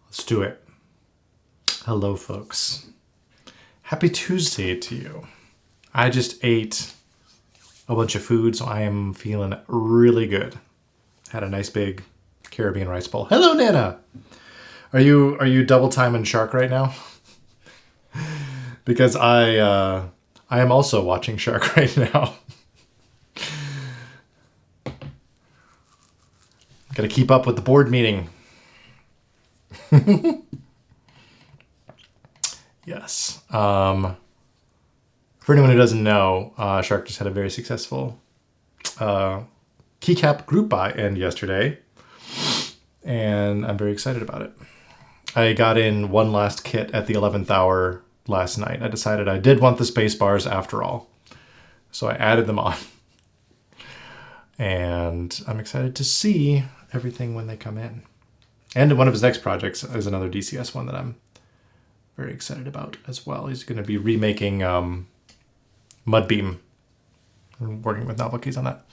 Let's do it. Hello, folks. Happy Tuesday to you. I just ate a bunch of food, so I am feeling really good. Had a nice big Caribbean rice bowl. Hello, Nana. Are you double timing Shark right now? Because I am also watching Shark right now. Got to keep up with the board meeting. Yes. For anyone who doesn't know, Shark just had a very successful Keycap group buy end yesterday, and I'm very excited about it. I got in one last kit at the 11th hour last night. I decided I did want the space bars after all, so I added them on. And I'm excited to see everything when they come in. And one of his next projects is another DCS one that I'm very excited about as well. He's going to be remaking Mudbeam. I'm working with novel keys on that.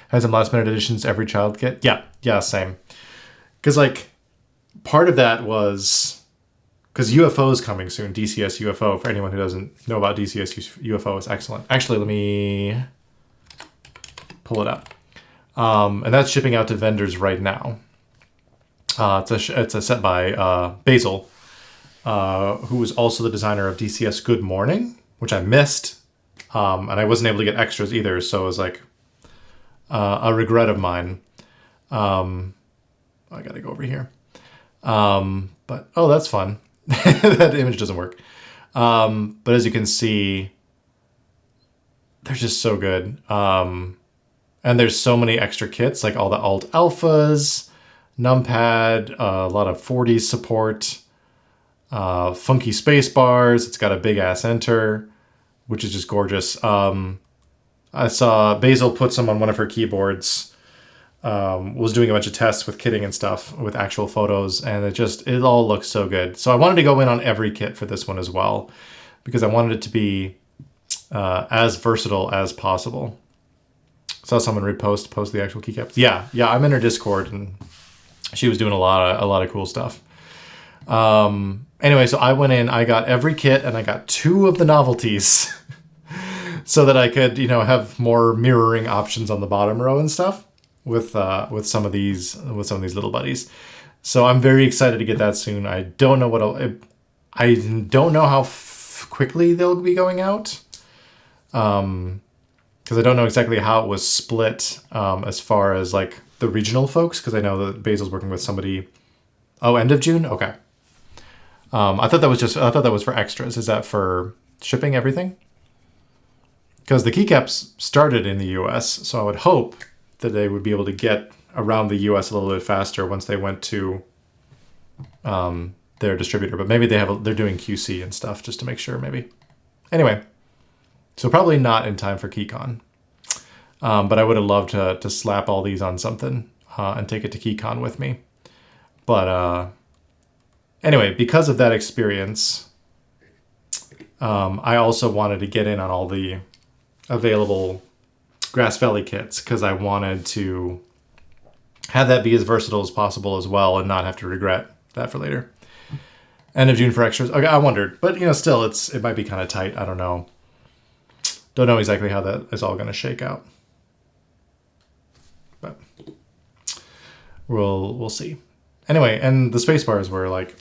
Has some last minute additions to every child kit. Yeah, same. Because like part of that was because UFO is coming soon. DCS UFO, for anyone who doesn't know about DCS UFO, is excellent. Actually, let me pull it up. And that's shipping out to vendors right now. It's a set by Basil, who was also the designer of DCS Good Morning, which I missed. And I wasn't able to get extras either, so it was like a regret of mine. I gotta go over here. But, oh, that's fun. That image doesn't work. But as you can see, they're just so good. And there's so many extra kits, like all the alt alphas, numpad, a lot of 40s support, funky space bars. It's got a big ass enter, which is just gorgeous. I saw Basil put some on one of her keyboards, was doing a bunch of tests with kitting and stuff with actual photos, and it all looks so good. So I wanted to go in on every kit for this one as well, because I wanted it to be as versatile as possible. Saw someone post the actual keycaps. Yeah, I'm in her Discord, and she was doing a lot of cool stuff. Anyway, so I went in, I got every kit, and I got 2 of the novelties so that I could, have more mirroring options on the bottom row and stuff with some of these little buddies. So I'm very excited to get that soon. I don't know I don't know how quickly they'll be going out. Because I don't know exactly how it was split as far as like the regional folks, because I know that Basil's working with somebody. Oh, end of June? Okay. I thought that was for extras. Is that for shipping everything? Because the keycaps started in the US, so I would hope that they would be able to get around the US a little bit faster once they went to their distributor. But maybe they're doing QC and stuff just to make sure, maybe. Anyway. So probably not in time for KeyCon. But I would have loved to slap all these on something and take it to KeyCon with me. But anyway, because of that experience, I also wanted to get in on all the available Grass Valley kits, because I wanted to have that be as versatile as possible as well and not have to regret that for later. End of June for extras. Okay, I wondered. But, still, it might be kind of tight. I don't know. Don't know exactly how that is all going to shake out. But we'll see. Anyway, and the space bars were like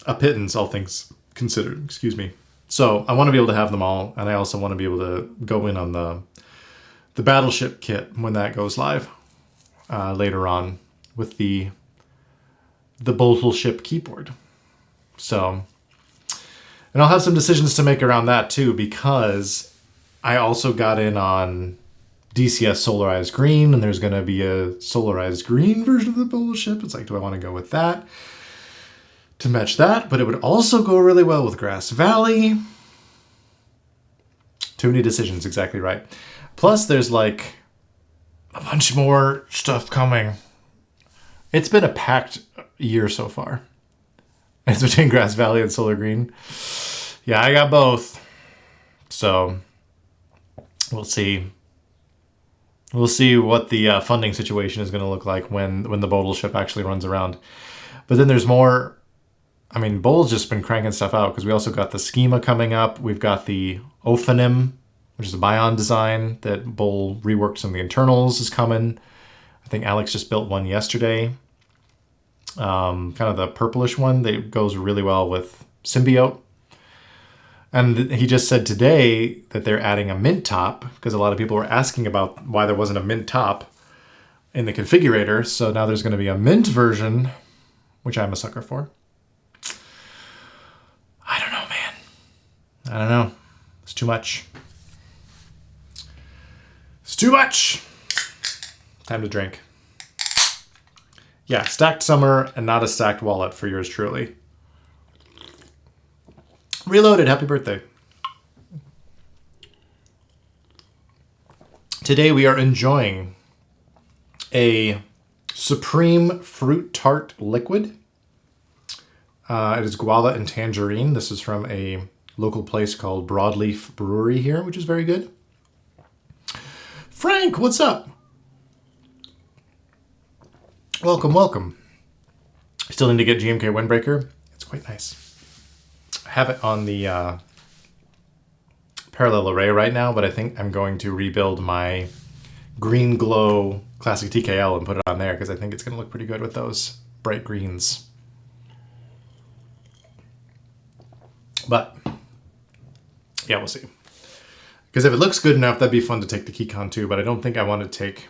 a pittance, all things considered. Excuse me. So I want to be able to have them all, and I also want to be able to go in on the Battleship kit when that goes live later on with the Battleship keyboard. So, and I'll have some decisions to make around that too, because I also got in on DCS Solarized Green, and there's going to be a Solarized Green version of the Battleship. It's like, do I want to go with that to match that? But it would also go really well with Grass Valley. Too many decisions, exactly right. Plus, there's like a bunch more stuff coming. It's been a packed year so far. It's between Grass Valley and Solar Green. Yeah, I got both. So we'll see. We'll see what the funding situation is going to look like when the Battleship actually runs around. But then there's more I mean, Bull's just been cranking stuff out because we also got the schema coming up. We've got the Ophanim, which is a Bion design that Bull reworked some of the internals, is coming. I think Alex just built one yesterday. Kind of the purplish one that goes really well with Symbiote. And he just said today that they're adding a mint top because a lot of people were asking about why there wasn't a mint top in the configurator. So now there's going to be a mint version, which I'm a sucker for. I don't know, man. I don't know. It's too much. It's too much. Time to drink. Yeah, stacked summer and not a stacked wallet for yours truly. Reloaded, happy birthday. Today we are enjoying a Supreme Fruit Tart Liquid. It is guava and tangerine. This is from a local place called Broadleaf Brewery here, which is very good. Frank, what's up? Welcome, welcome. Still need to get GMK Windbreaker. It's quite nice. I have it on the parallel array right now, but I think I'm going to rebuild my Green Glow Classic TKL and put it on there because I think it's going to look pretty good with those bright greens. But yeah, we'll see. Because if it looks good enough, that'd be fun to take to KeyCon too, but I don't think I want to take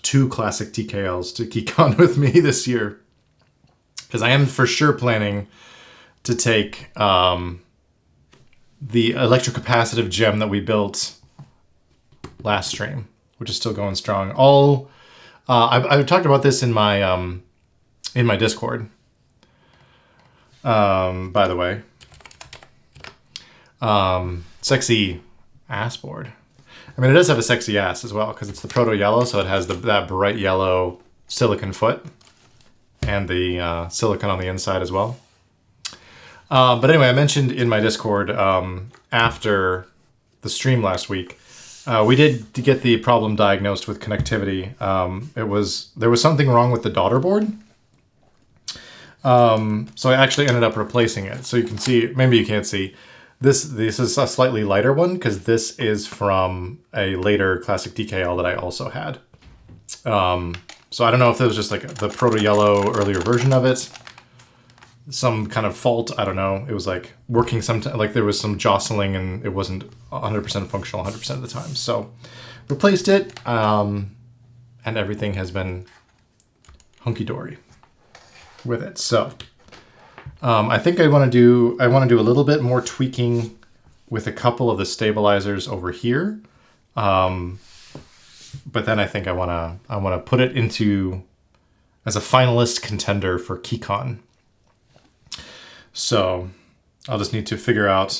2 classic TKLs to KeyCon with me this year. Because I am for sure planning to take the electrocapacitive gem that we built last stream, which is still going strong. I've talked about this in my Discord. By the way, sexy ass board. I mean, it does have a sexy ass as well because it's the proto yellow, so it has that bright yellow silicon foot and the silicon on the inside as well. But anyway, I mentioned in my Discord after the stream last week, we did get the problem diagnosed with connectivity. There was something wrong with the daughter board. So I actually ended up replacing it. So you can see, maybe you can't see, this is a slightly lighter one because this is from a later classic DKL that I also had. So I don't know if it was just like the proto yellow earlier version of it. Some kind of fault, I don't know. It was like working sometimes, like there was some jostling and it wasn't 100% functional 100% of the time. So replaced it, and everything has been hunky-dory with it. So I think I want to do a little bit more tweaking with a couple of the stabilizers over here. But then I think I want to put it into as a finalist contender for KeyCon. So I'll just need to figure out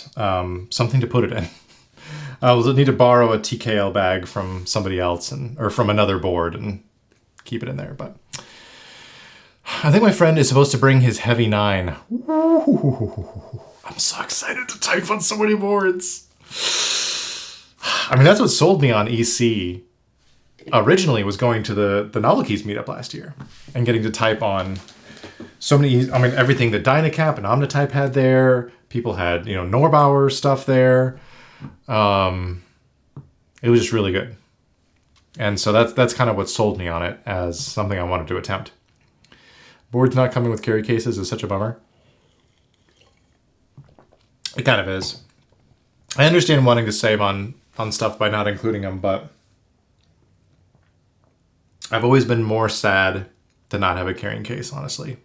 something to put it in. I'll need to borrow a TKL bag from somebody else or from another board and keep it in there. But I think my friend is supposed to bring his heavy 9. I'm so excited to type on so many boards. I mean, that's what sold me on EC. Originally was going to the Novel Keys meetup last year and getting to type on so many, I mean, everything that Dynacap and Omnitype had there. People had, Norbauer stuff there. It was just really good. And so that's kind of what sold me on it as something I wanted to attempt. Boards not coming with carry cases is such a bummer. It kind of is. I understand wanting to save on stuff by not including them, but I've always been more sad to not have a carrying case, honestly.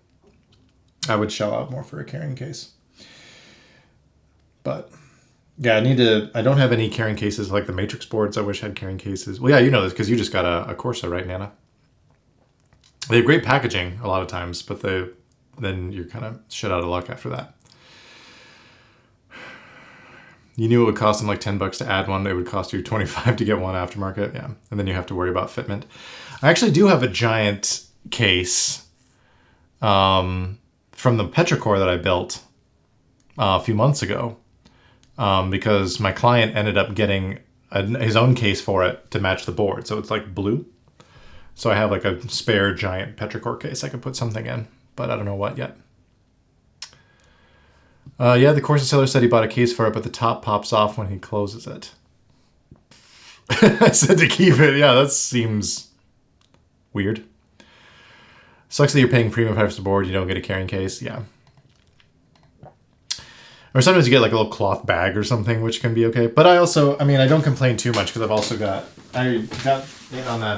I would shell out more for a carrying case. But yeah, I don't have any carrying cases like the Matrix boards. I wish I had carrying cases. Well, yeah, you know this because you just got a Corsa, right, Nana? They have great packaging a lot of times, but then you're kind of shit out of luck after that. You knew it would cost them like $10 to add one. It would cost you $25 to get one aftermarket. Yeah. And then you have to worry about fitment. I actually do have a giant case from the Petrichor that I built a few months ago because my client ended up getting his own case for it to match the board. So it's like blue. So I have like a spare giant Petrichor case I could put something in, but I don't know what yet. Yeah, the Corsa seller said he bought a case for it, but the top pops off when he closes it. I said to keep it. Yeah, that seems weird. Sucks that you're paying premium price to board, you don't get a carrying case. Yeah. Or sometimes you get like a little cloth bag or something, which can be okay. But I also, I mean, I don't complain too much because I've also got, I got in on that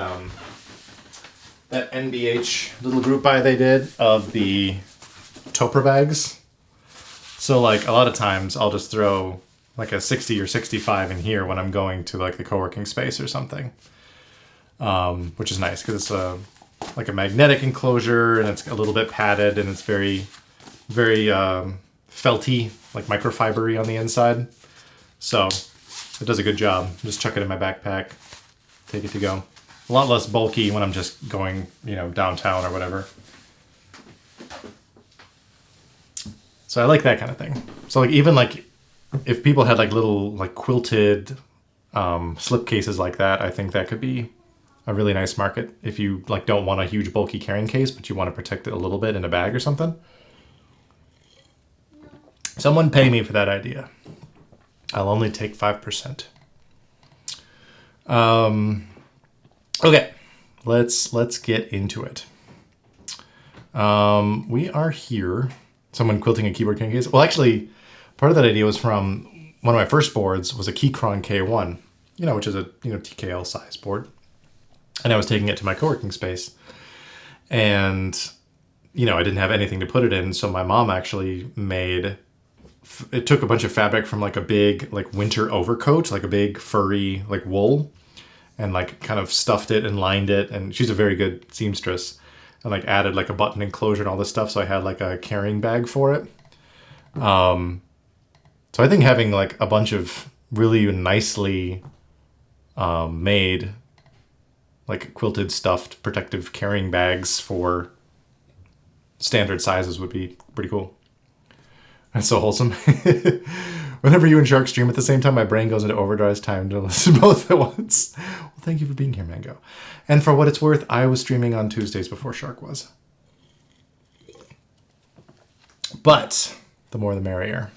that NBH little group buy they did of the Topper bags. So like a lot of times I'll just throw like a 60 or 65 in here when I'm going to like the co-working space or something, which is nice because it's like a magnetic enclosure and it's a little bit padded and it's very, very felty, like microfibery on the inside. So it does a good job. Just chuck it in my backpack, take it to go. A lot less bulky when I'm just going, you know, downtown or whatever. So I like that kind of thing. So like even like if people had like little like quilted slip cases like that, I think that could be a really nice market if you like don't want a huge bulky carrying case, but you want to protect it a little bit in a bag or something. Someone pay me for that idea. I'll only take 5%. Okay, let's get into it. We are here. Someone quilting a keyboard carrying case. Well, actually, part of that idea was from one of my first boards was a Keychron K1, you know, which is a TKL size board, and I was taking it to my co-working space, and I didn't have anything to put it in, so my mom actually it took a bunch of fabric from like a big like winter overcoat, like a big furry like wool, and like kind of stuffed it and lined it, and she's a very good seamstress, and like added like a button enclosure and all this stuff, so I had like a carrying bag for it. So I think having like a bunch of really nicely made like quilted stuffed protective carrying bags for standard sizes would be pretty cool. That's so wholesome. Whenever you and Shark stream at the same time, my brain goes into overdrive time to listen to both at once. Well, thank you for being here, Mango. And for what it's worth, I was streaming on Tuesdays before Shark was. But the more the merrier.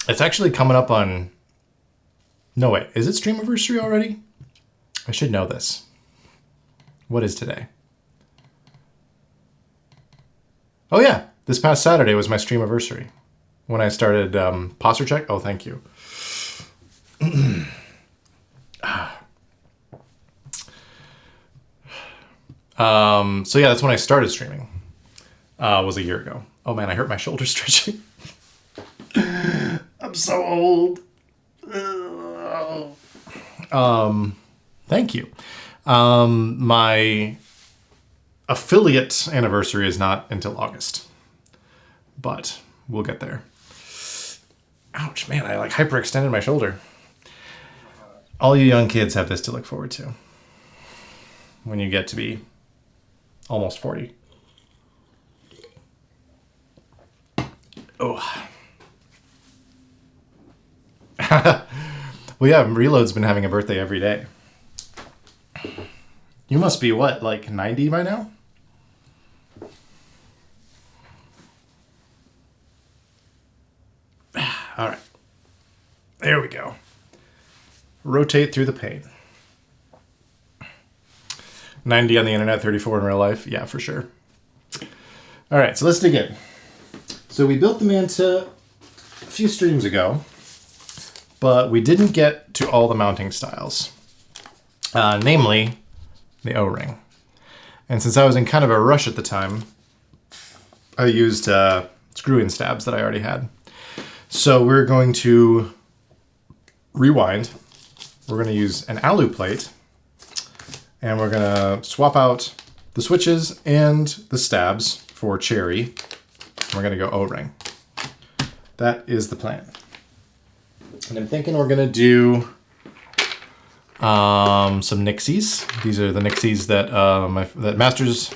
It's actually coming up on... No, wait. Is it Streamiversary already? I should know this. What is today? Oh, yeah. This past Saturday was my Streamiversary. When I started posture check. Oh, thank you. So yeah, that's when I started streaming. Was a year ago. Oh man, I hurt my shoulder stretching. I'm so old. Thank you. My affiliate anniversary is not until August, but we'll get there. Ouch, man, I like hyperextended my shoulder. All you young kids have this to look forward to when you get to be almost 40. Oh. Well, yeah, Reload's been having a birthday every day. You must be, what, like 90 by now? All right. There we go. Rotate through the pain. 90 on the internet, 34 in real life. Yeah, for sure. All right, so let's dig in. So we built the Manta a few streams ago, but we didn't get to all the mounting styles, namely the O-ring. And since I was in kind of a rush at the time, I used screw-in stabs that I already had. So we're going to rewind. We're going to use an alu plate, and we're going to swap out the switches and the stabs for cherry. We're going to go O-ring. That is the plan. And I'm thinking we're going to do some Nixies. These are the Nixies that that Master's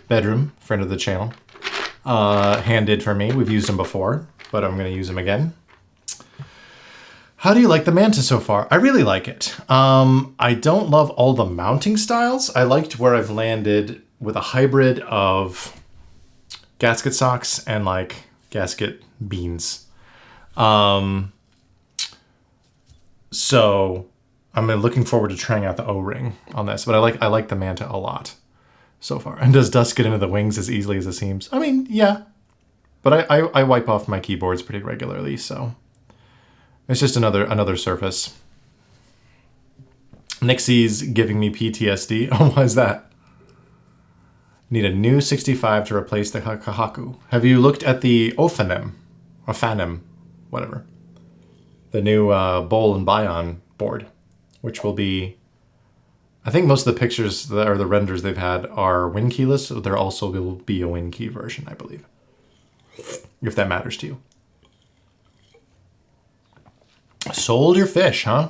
Bedroom, friend of the channel, hand-did for me. We've used them before, but I'm going to use them again. How do you like the Manta so far? I really like it. I don't love all the mounting styles. I liked where I've landed with a hybrid of gasket socks and like Gasket beans. So I'm looking forward to trying out the O-ring on this, but I like the Manta a lot so far. And does dust get into the wings as easily as it seems? I mean, yeah, but I wipe off my keyboards pretty regularly, so it's just another surface. Nixie's giving me PTSD. Oh, why is that? Need a new 65 to replace the Kahaku. Have you looked at the Ophanim? Or Phanim, whatever. The new Bowl and Bion board, which will be... I think most of the pictures or the renders they've had are win keyless, so there also will be a win key version, I believe. If that matters to you. Sold your fish, huh?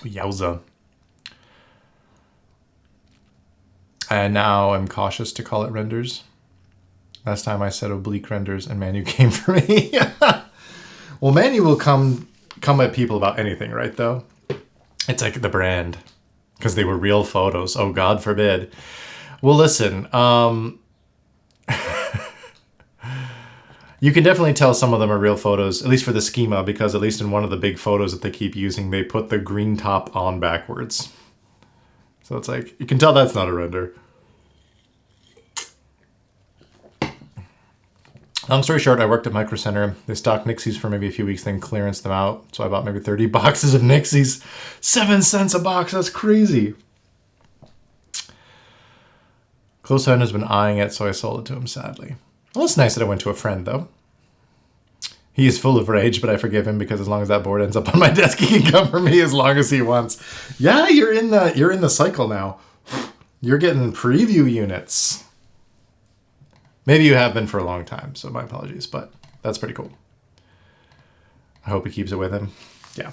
Yowza. And now I'm cautious to call it renders. Last time I said oblique renders and Manu came for me. Well, Manu will come at people about anything, right, though? It's like the brand. Because they were real photos. Oh, God forbid. Well, listen. You can definitely tell some of them are real photos, at least for the schema, because at least in one of the big photos that they keep using, they put the green top on backwards. So it's like, you can tell that's not a render. Long story short, I worked at Micro Center. They stocked Nixies for maybe a few weeks, then clearance them out. So I bought maybe 30 boxes of Nixies. 7 cents a box, that's crazy. Close friend has been eyeing it, so I sold it to him, sadly. Well, it's nice that I went to a friend, though. He is full of rage, but I forgive him because as long as that board ends up on my desk, he can come for me as long as he wants. Yeah, you're in the cycle now. You're getting preview units. Maybe you have been for a long time, so my apologies, but that's pretty cool. I hope he keeps it with him. Yeah.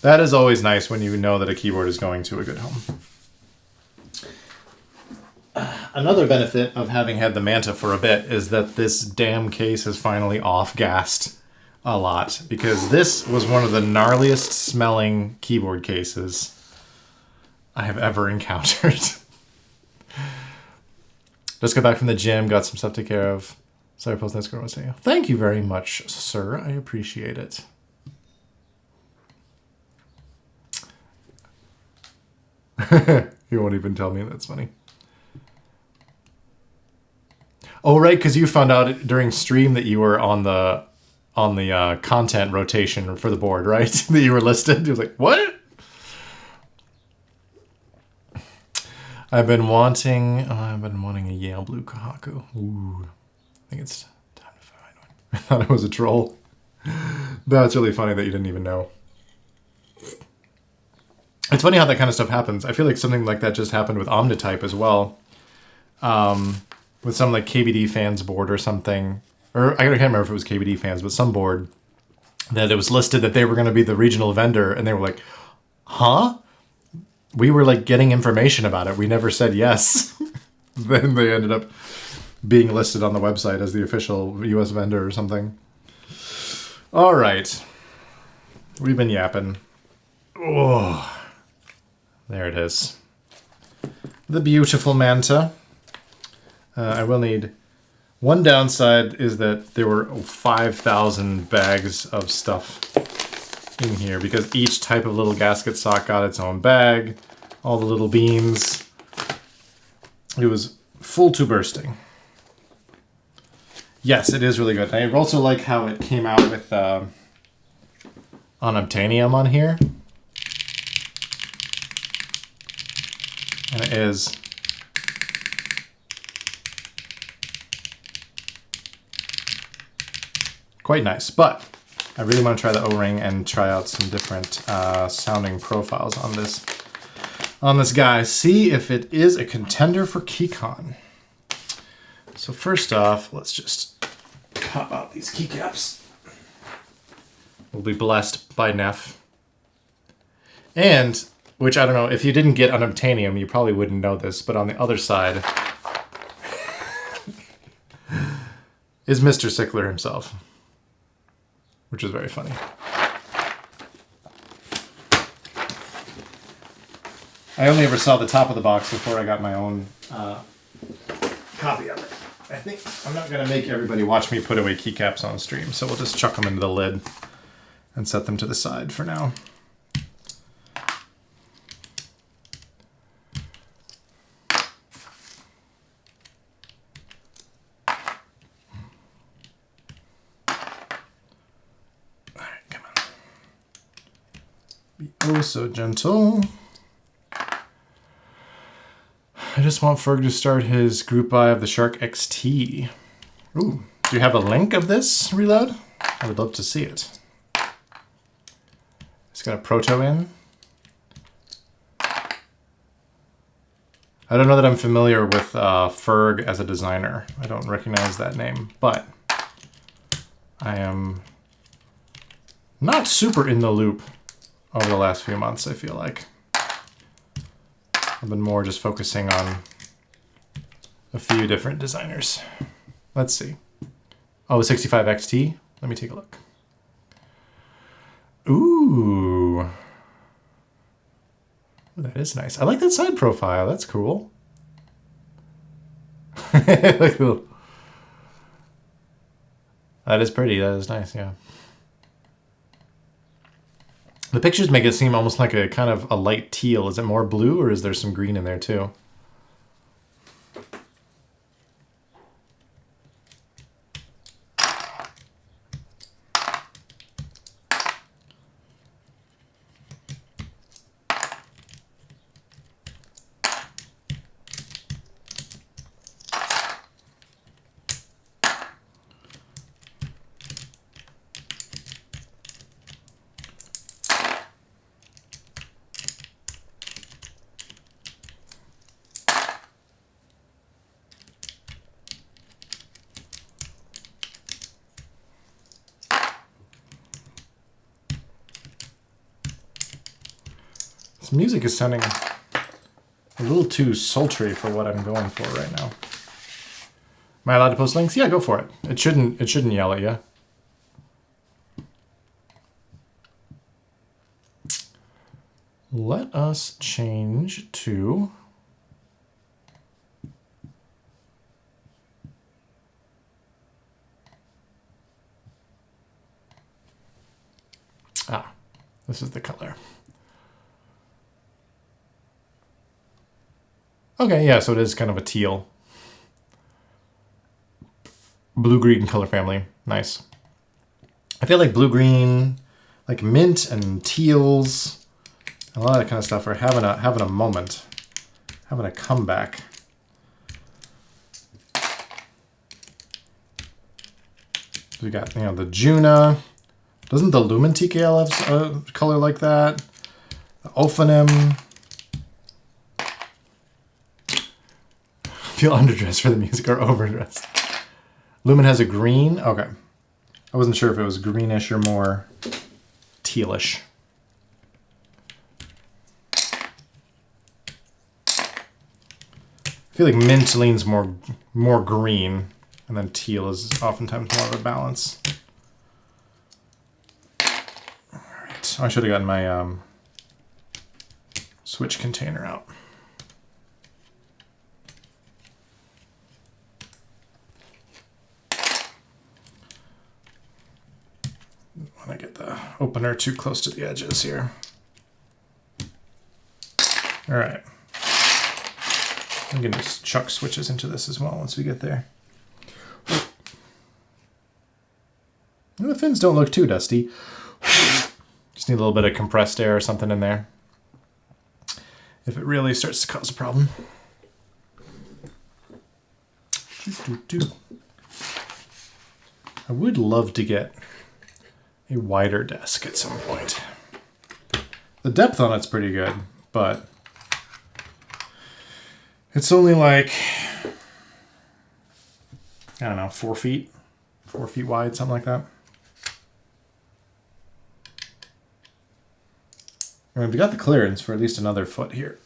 That is always nice when you know that a keyboard is going to a good home. Another benefit of having had the Manta for a bit is that this damn case is finally off-gassed a lot, because this was one of the gnarliest smelling keyboard cases I have ever encountered. Just got back from the gym, got some stuff to take care of. Sorry, post that score was saying. Thank you very much, sir. I appreciate it. You won't even tell me. That's funny. Oh, right, because you found out during stream that you were on the content rotation for the board, right? That you were listed. You was like, what? I've been wanting a Yale Blue Kahaku. Ooh, I think it's time to find one. I thought it was a troll. That's really funny that you didn't even know. It's funny how that kind of stuff happens. I feel like something like that just happened with Omnitype as well. With some like KBD fans board or something. Or I can't remember if it was KBD fans, but some board that it was listed that they were going to be the regional vendor. And they were like, huh? We were like getting information about it. We never said yes. Then they ended up being listed on the website as the official US vendor or something. All right. We've been yapping. Oh, there it is. The beautiful Manta. I will need... One downside is that there were 5,000 bags of stuff in here because each type of little gasket sock got its own bag. All the little beans. It was full to bursting. Yes, it is really good. I also like how it came out with unobtainium on here. And it is... quite nice, but I really want to try the O-ring and try out some different sounding profiles on this guy. See if it is a contender for KeyCon. So first off, let's just pop out these keycaps. We'll be blessed by Neff. And, which I don't know, if you didn't get unobtainium, you probably wouldn't know this, but on the other side is Mr. Sickler himself. Which is very funny. I only ever saw the top of the box before I got my own copy of it. I think I'm not going to make everybody watch me put away keycaps on stream, so we'll just chuck them into the lid and set them to the side for now. Alright, come on. Be oh so gentle. I just want Ferg to start his group buy of the Shark XT. Ooh, do you have a link of this reload? I would love to see it. It's got a proto in. I don't know that I'm familiar with Ferg as a designer. I don't recognize that name, but I am not super in the loop over the last few months, I feel like. I've been more just focusing on a few different designers. Let's see. Oh, 65 XT. Let me take a look. Ooh. That is nice. I like that side profile. That's cool. Cool. That is pretty. That is nice, yeah. The pictures make it seem almost like a kind of a light teal. Is it more blue or is there some green in there too? Music is sounding a little too sultry for what I'm going for right now. Am I allowed to post links? Yeah, go for it. It shouldn't yell at you. Let us change to this is the color. Okay, yeah, so it is kind of a teal. Blue-green color family. Nice. I feel like blue-green, like mint and teals, a lot of that kind of stuff are having a moment, having a comeback. We got, you know, the Juna. Doesn't the Lumen TKL have a color like that? The Ophanim. Feel underdressed for the music or overdressed. Lumen has a green. Okay. I wasn't sure if it was greenish or more tealish. I feel like mint leans more green, and then teal is oftentimes more of a balance. All right. I should have gotten my switch container out. I get the opener too close to the edges here. All right. I'm going to just chuck switches into this as well once we get there. And the fins don't look too dusty. Just need a little bit of compressed air or something in there if it really starts to cause a problem. I would love to get a wider desk at some point. The depth on it's pretty good, but it's only like, I don't know, 4 feet wide, something like that. I mean, we got the clearance for at least another foot here.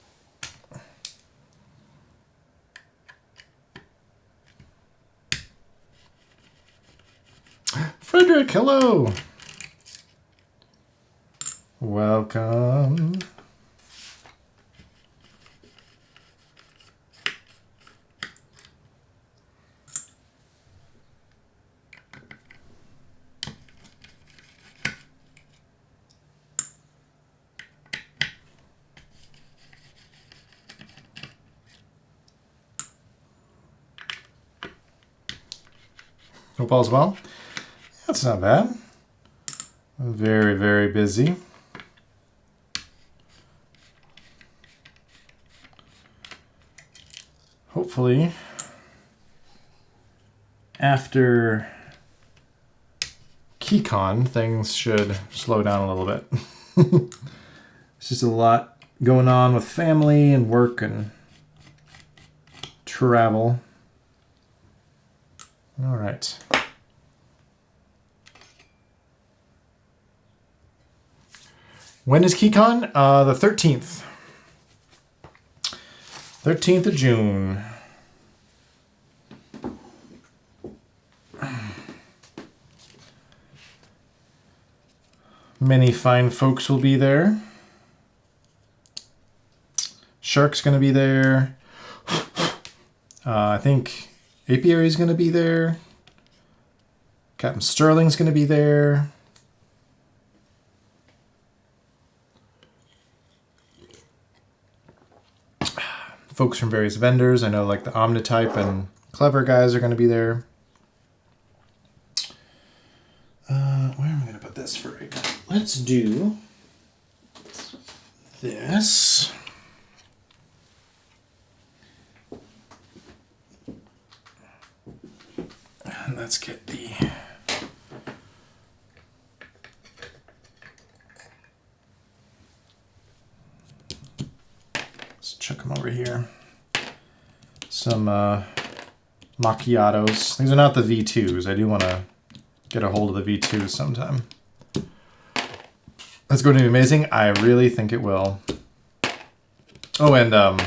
Frederick, hello. Welcome. Hope all's well. That's not bad. I'm very, very busy. Hopefully, after KeyCon, things should slow down a little bit. It's just a lot going on with family and work and travel. All right. When is KeyCon? The 13th. 13th of June. Many fine folks will be there. Shark's going to be there. I think Apiary's going to be there. Captain Sterling's going to be there. Folks from various vendors. I know like the Omnitype and Clever guys are going to be there. Where am I going to put this for right now? Let's do this. And let's get the... Let's chuck them over here. Some macchiatos. These are not the V2s. I do want to get a hold of the V2s sometime. That's going to be amazing. I really think it will. Oh, and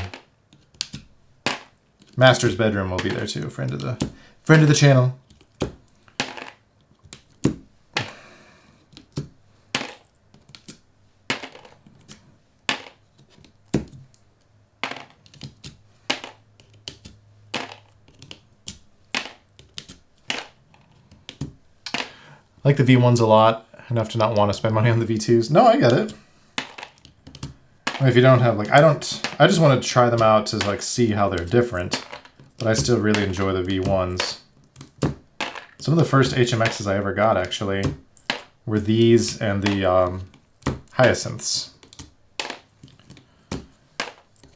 Master's bedroom will be there too. Friend of the channel. I like the V1s a lot, enough to not want to spend money on the V2s. No, I get it. I mean, if you don't have, like, I just want to try them out to, like, see how they're different, but I still really enjoy the V1s. Some of the first HMXs I ever got, actually, were these and the Hyacinths.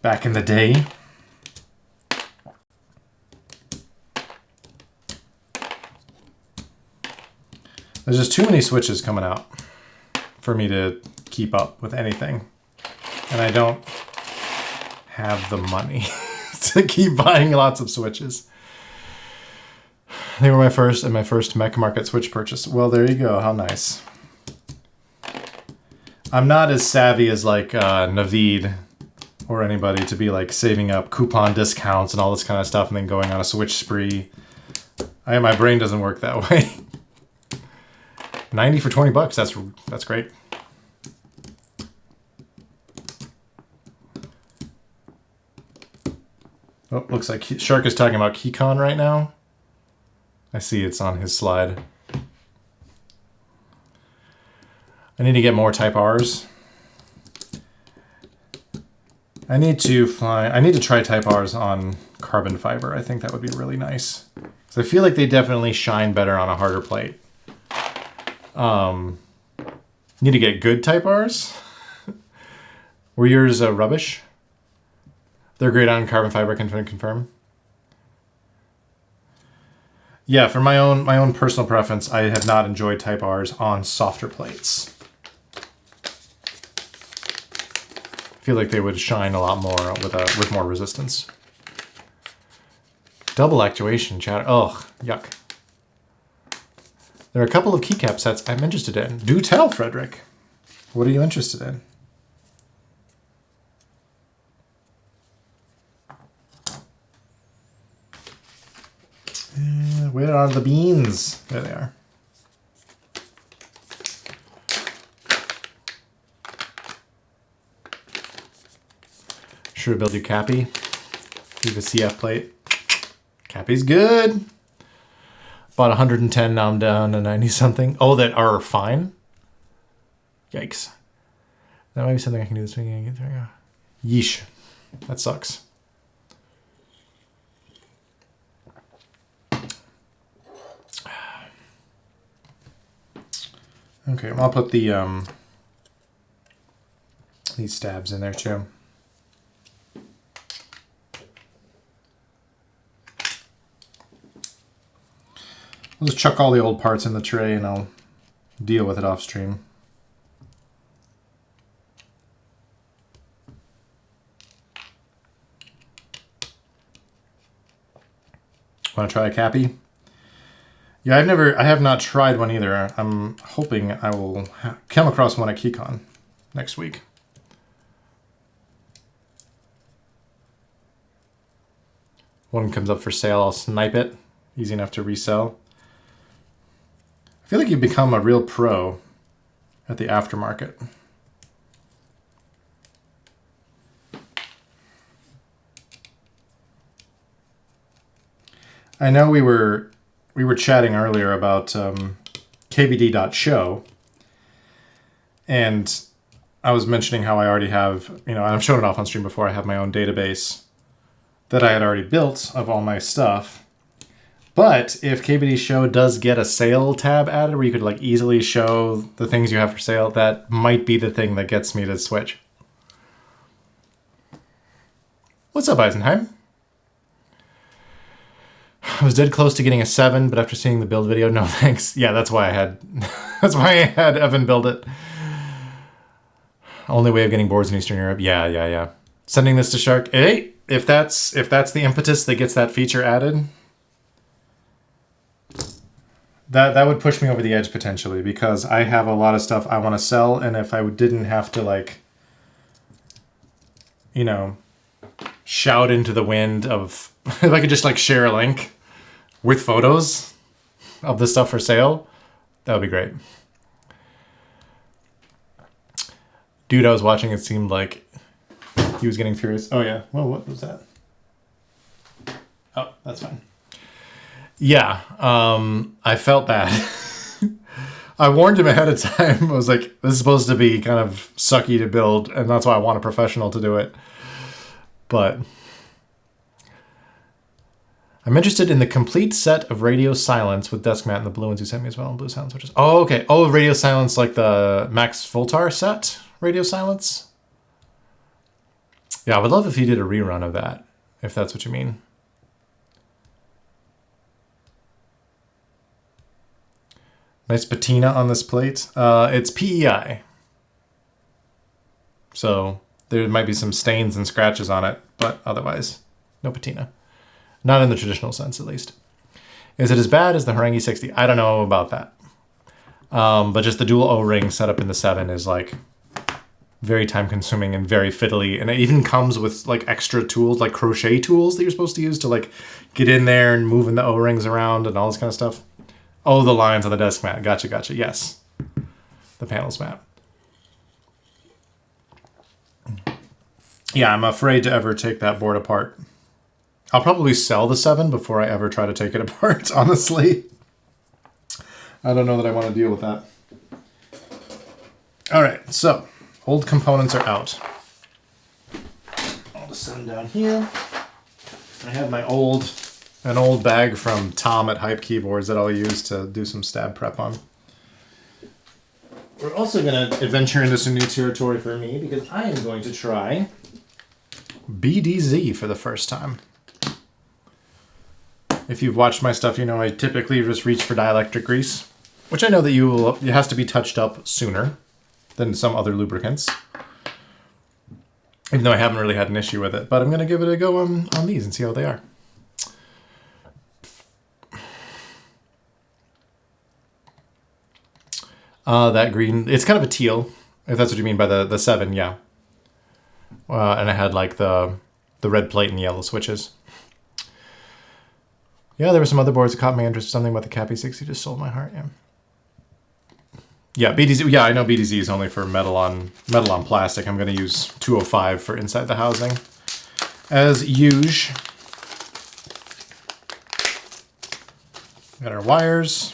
Back in the day. There's just too many Switches coming out for me to keep up with anything. And I don't have the money to keep buying lots of Switches. They were my first Mech Market Switch purchase. Well, there you go. How nice. I'm not as savvy as like Naveed or anybody to be like saving up coupon discounts and all this kind of stuff and then going on a Switch spree. My brain doesn't work that way. 90 for 20 bucks. That's great. Oh, looks like Shark is talking about KeyCon right now. I see it's on his slide. I need to get more Type Rs. I need to try Type Rs on carbon fiber. I think that would be really nice. So I feel like they definitely shine better on a harder plate. Need to get good Type Rs. Were yours rubbish? They're great on carbon fiber, can confirm. Yeah, for my own personal preference, I have not enjoyed Type Rs on softer plates. I feel like they would shine a lot more with more resistance. Double actuation, chat. Ugh, yuck. There are a couple of keycap sets I'm interested in. Do tell, Frederick. What are you interested in? Where are the beans? There they are. Sure, build your Cappy. Leave a CF plate. Cappy's good. Bought 110, now I'm down to 90 something. Oh, that are fine? Yikes. That might be something I can do this weekend. Yeesh. That sucks. Okay, well, I'll put the these stabs in there too. I'll just chuck all the old parts in the tray and I'll deal with it off stream. Want to try a cappy? Yeah, I have not tried one either. I'm hoping I will come across one at KeyCon next week. One comes up for sale, I'll snipe it. Easy enough to resell. I feel like you've become a real pro at the aftermarket. I know we were chatting earlier about KBD.show, and I was mentioning how I already have, and I've shown it off on stream before, I have my own database that I had already built of all my stuff. But if KBD Show does get a sale tab added where you could like easily show the things you have for sale, that might be the thing that gets me to switch. What's up, Eisenheim? I was dead close to getting a 7, but after seeing the build video, no thanks. Yeah, that's why I had Evan build it. Only way of getting boards in Eastern Europe. Yeah. Sending this to Shark. Hey, if that's the impetus that gets that feature added, that would push me over the edge potentially, because I have a lot of stuff I want to sell, and if I didn't have to like, shout into the wind of if I could just like share a link with photos of the stuff for sale, that would be great. Dude I was watching, it seemed like he was getting furious. Oh yeah, well, what was that? Oh, that's fine. Yeah, I felt bad. I warned him ahead of time. I was like, this is supposed to be kind of sucky to build, and that's why I want a professional to do it. But I'm interested in the complete set of radio silence with desk mat and the blue ones you sent me as well, and blue sound switches. Oh, okay. Oh, radio silence, like the Max Fultar set radio silence. Yeah, I would love if he did a rerun of that, if that's what you mean. Nice patina on this plate. It's PEI. So there might be some stains and scratches on it, but otherwise, no patina. Not in the traditional sense, at least. Is it as bad as the Harangi 60? I don't know about that. But just the dual O-ring setup in the 7 is like very time consuming and very fiddly. And it even comes with like extra tools, like crochet tools that you're supposed to use to like get in there and moving the O-rings around and all this kind of stuff. Oh, the lines on the desk mat. Gotcha. Yes. The panels mat. Yeah, I'm afraid to ever take that board apart. I'll probably sell the 7 before I ever try to take it apart, honestly. I don't know that I want to deal with that. All right, so old components are out. I'll just set them down here. I have an old bag from Tom at Hype Keyboards that I'll use to do some stab prep on. We're also going to adventure into some new territory for me because I am going to try BDZ for the first time. If you've watched my stuff, you know I typically just reach for dielectric grease, which I know that it has to be touched up sooner than some other lubricants. Even though I haven't really had an issue with it, but I'm going to give it a go on these and see how they are. That green, it's kind of a teal, if that's what you mean by the 7, yeah. And I had like the red plate and yellow switches. Yeah, there were some other boards that caught my interest. Something about the Cappy 60 just sold my heart, yeah. Yeah, BDZ, yeah, I know BDZ is only for metal on plastic. I'm going to use 205 for inside the housing. As usual. Got our wires.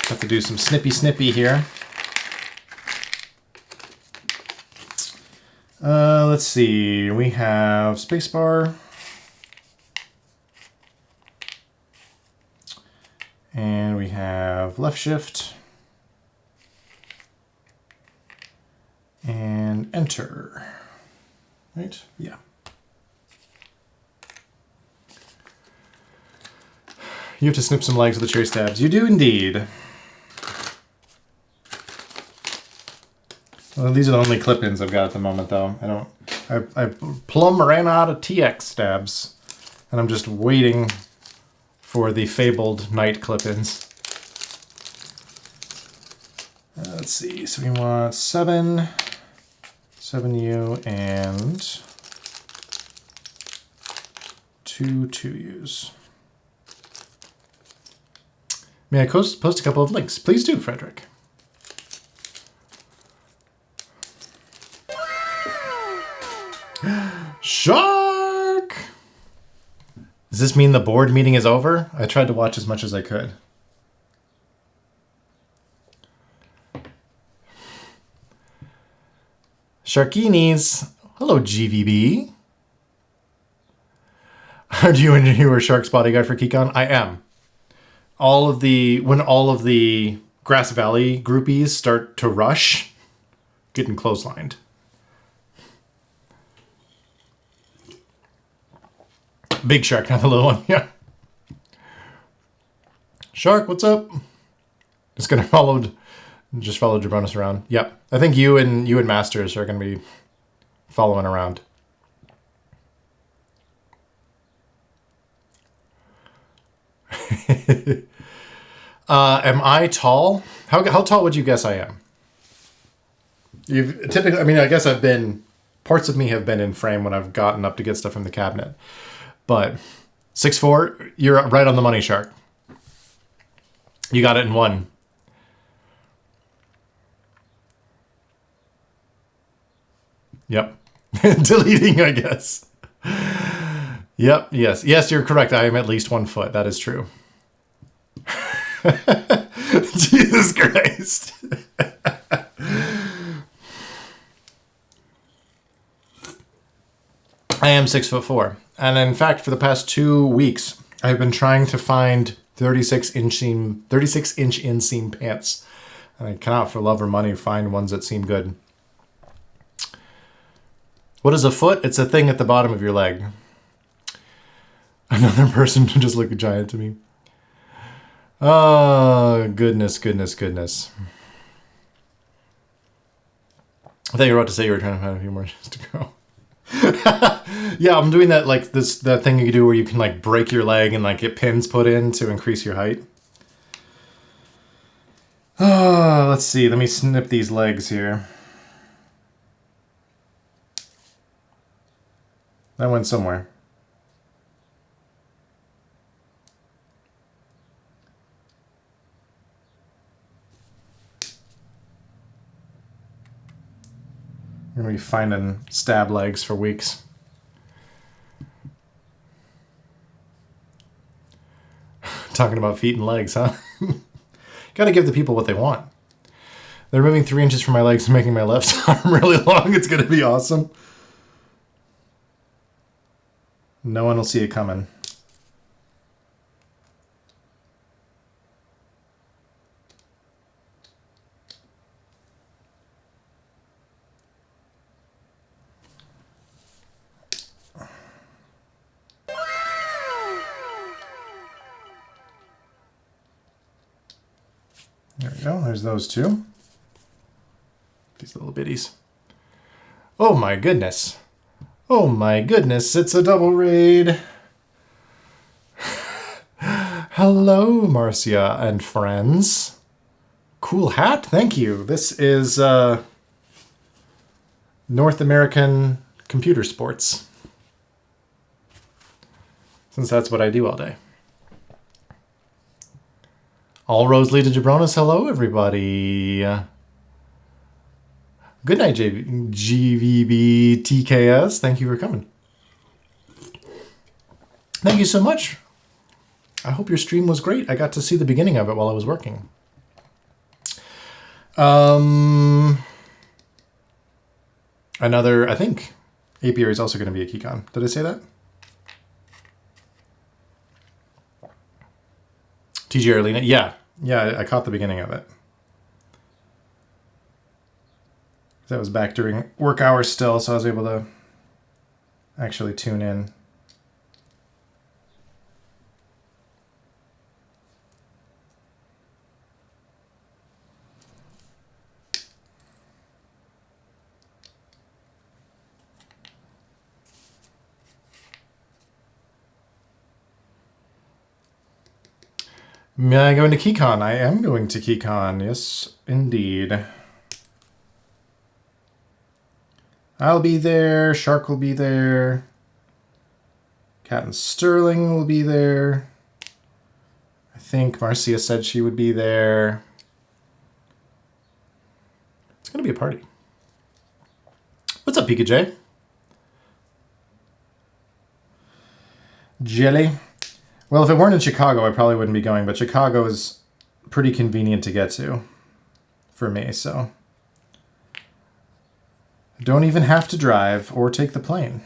Have to do some snippy here. Let's see. We have spacebar. And we have left shift. And enter. Right? Yeah. You have to snip some legs with the cherry stabs. You do indeed. Well, these are the only clip-ins I've got at the moment, though. I plumb ran out of TX stabs, and I'm just waiting for the fabled night clip-ins. Let's see. So we want 7 U, and 2 2Us. May I post a couple of links? Please do, Frederick. Shark! Does this mean the board meeting is over? I tried to watch as much as I could. Sharkinis. Hello, GVB. Are you a newer Shark's bodyguard for Keycon? I am. When all of the Grass Valley groupies start to rush, getting clotheslined. Big Shark, not the little one. Yeah. Shark, what's up? Just follow Jabronis around. Yep. I think you and Masters are gonna be following around. Am I tall? How tall would you guess I am? You've typically, I mean, I guess parts of me have been in frame when I've gotten up to get stuff from the cabinet. But 6'4", you're right on the money, Shark. You got it in one. Yep. Deleting, I guess. Yep, yes. Yes, you're correct. I am at least 1 foot. That is true. Jesus Christ. I am 6'4". And in fact, for the past 2 weeks, I've been trying to find 36-inch inseam pants. And I cannot for love or money find ones that seem good. What is a foot? It's a thing at the bottom of your leg. Another person just look giant to me. Oh, goodness, goodness, goodness. I thought you were about to say you were trying to find a few more just to go. Yeah, I'm doing that that thing you do where you can like break your leg and like get pins put in to increase your height. Oh, let's see. Let me snip these legs here. That went somewhere. I'm going to be finding stab legs for weeks. Talking about feet and legs, huh? Gotta give the people what they want. They're removing 3 inches from my legs and making my left arm really long. It's going to be awesome. No one will see it coming. There we go. There's those two. These little bitties. Oh my goodness. Oh my goodness, it's a double raid. Hello, Marcia and friends. Cool hat, thank you. This is North American computer sports. Since that's what I do all day. All roads lead to Jabronis. Hello, everybody. Good night, GVB TKS. Thank you for coming. Thank you so much. I hope your stream was great. I got to see the beginning of it while I was working. I think Apiary is also going to be a Keycon. Did I say that? TG Arlena. Yeah. Yeah, I caught the beginning of it. That was back during work hours still, so I was able to actually tune in. Am I going to KeyCon? I am going to KeyCon. Yes, indeed. I'll be there. Shark will be there. Captain Sterling will be there. I think Marcia said she would be there. It's going to be a party. What's up, Pika J? Jelly. Well, if it weren't in Chicago, I probably wouldn't be going, but Chicago is pretty convenient to get to for me, so I don't even have to drive or take the plane.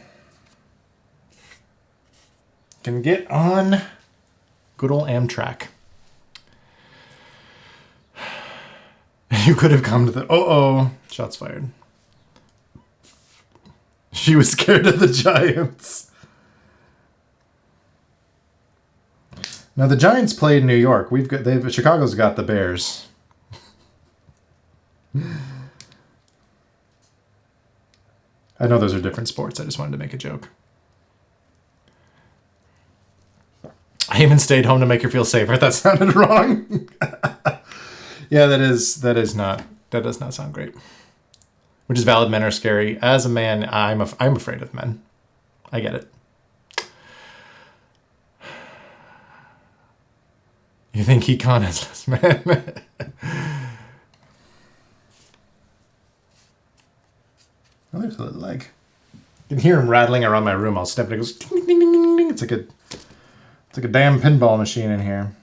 Can get on good old Amtrak. You could have come to the... Uh-oh. Shots fired. She was scared of the Giants. Now the Giants played New York. Chicago's got the Bears. I know those are different sports. I just wanted to make a joke. I even stayed home to make her feel safer. That sounded wrong. Yeah, that does not sound great. Which is valid. Men are scary. As a man, I'm afraid of men. I get it. You think Keycon is less man? Oh, there's a little leg. You can hear him rattling around my room. I'll step and it goes ding, ding, ding, ding, ding. It's like a damn pinball machine in here.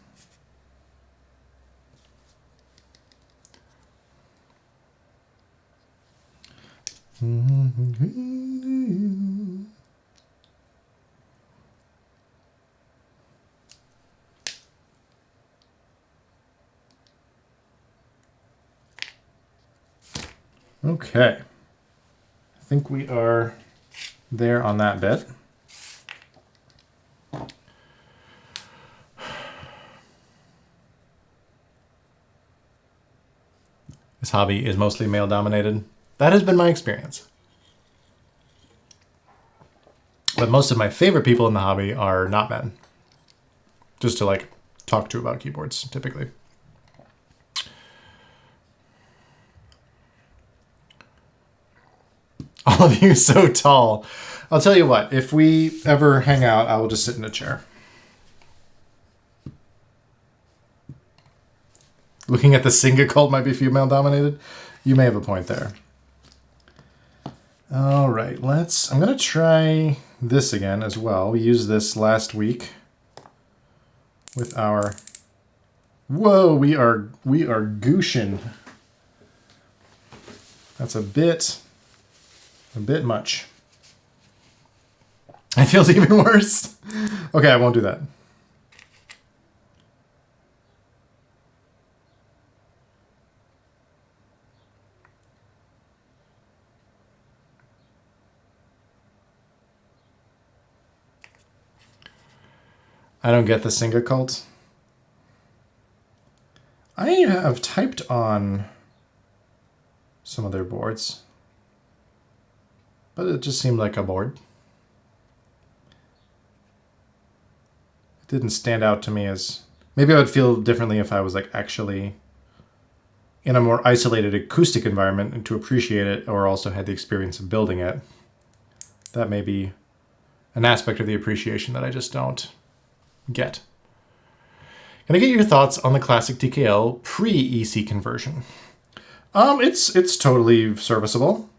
Okay. I think we are there on that bit. This hobby is mostly male dominated. That has been my experience. But most of my favorite people in the hobby are not men. Just to like talk to about keyboards, typically. All of you so tall. I'll tell you what, if we ever hang out, I will just sit in a chair. Looking at the Singa cult might be female dominated. You may have a point there. All right, I'm going to try this again as well. We used this last week with our... Whoa, we are gooshin'. That's a bit much. It feels even worse. Okay, I won't do that. I don't get the Singa cult. I have typed on some of their boards, but it just seemed like a board. It didn't stand out to me as... Maybe I would feel differently if I was like actually in a more isolated acoustic environment and to appreciate it, or also had the experience of building it. That may be an aspect of the appreciation that I just don't get. Can I get your thoughts on the classic TKL pre-EC conversion? It's totally serviceable.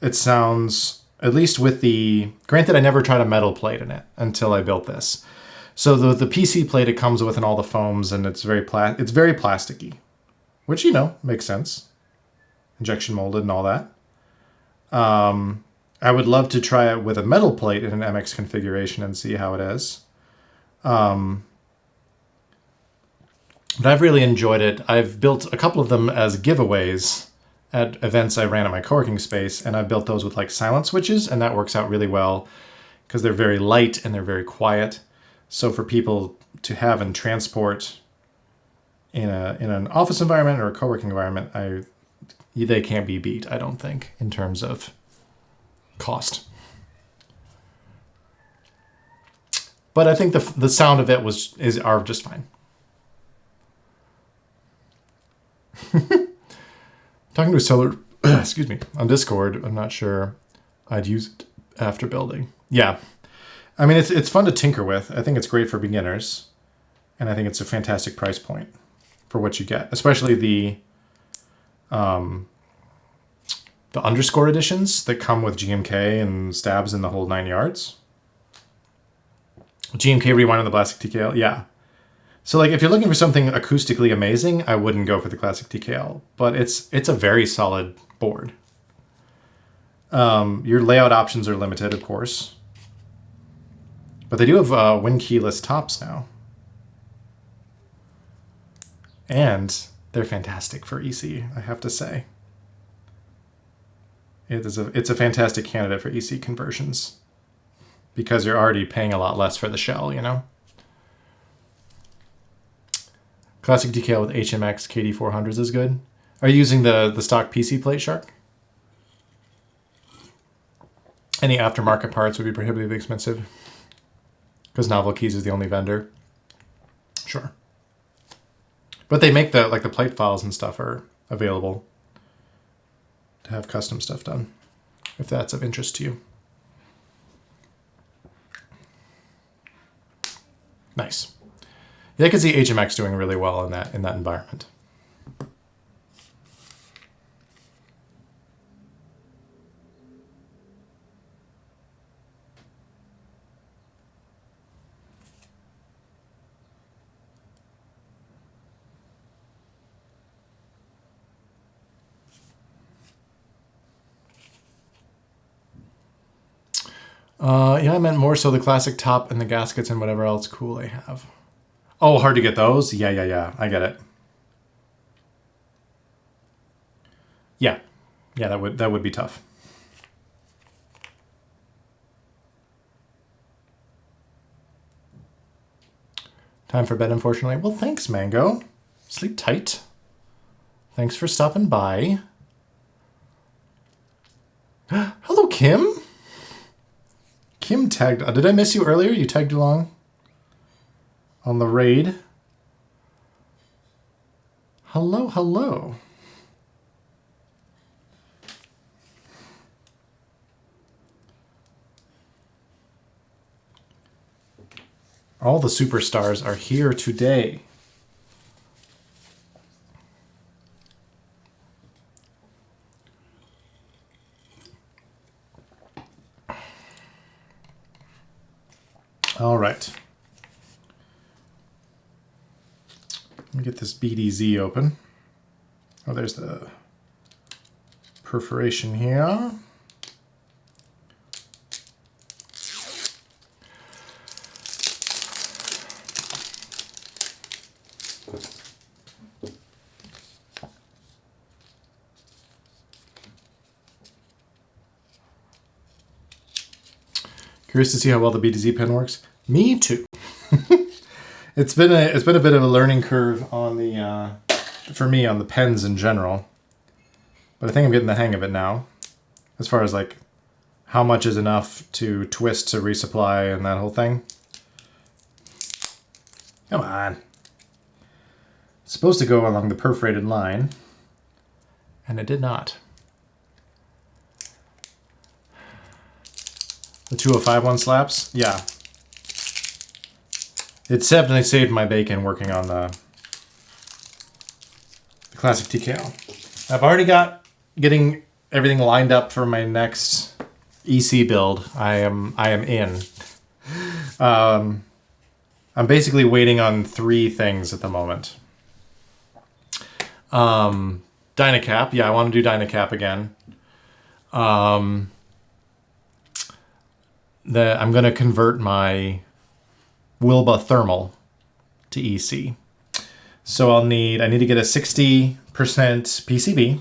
It sounds, at least with the... Granted, I never tried a metal plate in it until I built this. So the PC plate it comes with and all the foams, and it's very plasticky, which, you know, makes sense. Injection molded and all that. I would love to try it with a metal plate in an MX configuration and see how it is. But I've really enjoyed it. I've built a couple of them as giveaways at events I ran at my co-working space, and I've built those with like silent switches, and that works out really well because they're very light and they're very quiet. So for people to have and transport in an office environment or a co-working environment, they can't be beat, I don't think, in terms of cost. But I think the sound of it are just fine. Talking to a seller, excuse me, on Discord, I'm not sure I'd use it after building. Yeah. I mean, it's fun to tinker with. I think it's great for beginners. And I think it's a fantastic price point for what you get. Especially the underscore editions that come with GMK and stabs in the whole 9 yards. GMK Rewind on the Classic TKL, yeah. So like if you're looking for something acoustically amazing, I wouldn't go for the Classic TKL, but it's a very solid board. Your layout options are limited, of course. But they do have Win keyless tops now. And they're fantastic for EC, I have to say. It's a fantastic candidate for EC conversions because you're already paying a lot less for the shell, you know? Classic DKL with HMX KD400s is good. Are you using the stock PC plate, Shark? Any aftermarket parts would be prohibitively expensive because Novel Keys is the only vendor. Sure. But they make the plate files and stuff are available to have custom stuff done, if that's of interest to you. Nice. Yeah, I can see HMX doing really well in that environment. Yeah, I meant more so the classic top and the gaskets and whatever else cool they have. Oh, hard to get those? Yeah. I get it. Yeah, that would be tough. Time for bed, unfortunately. Well, thanks, Mango. Sleep tight. Thanks for stopping by. Hello, Kim. Kim tagged. Did I miss you earlier? You tagged along on the raid. Hello. All the superstars are here today. All right. Let me get this BDZ open. Oh, there's the perforation here. Curious to see how well the BDZ pen works. Me too. It's been a bit of a learning curve on the for me on the pens in general, but I think I'm getting the hang of it now. As far as like how much is enough to twist to resupply and that whole thing. Come on. It's supposed to go along the perforated line, and it did not. The 205 one slaps? Yeah. It definitely saved my bacon working on the classic TKL. I've already getting everything lined up for my next EC build. I am in. I'm basically waiting on 3 things at the moment. Dynacap. Yeah, I want to do Dynacap again. I'm going to convert my Wilba Thermal to EC. So I need to get a 60% PCB,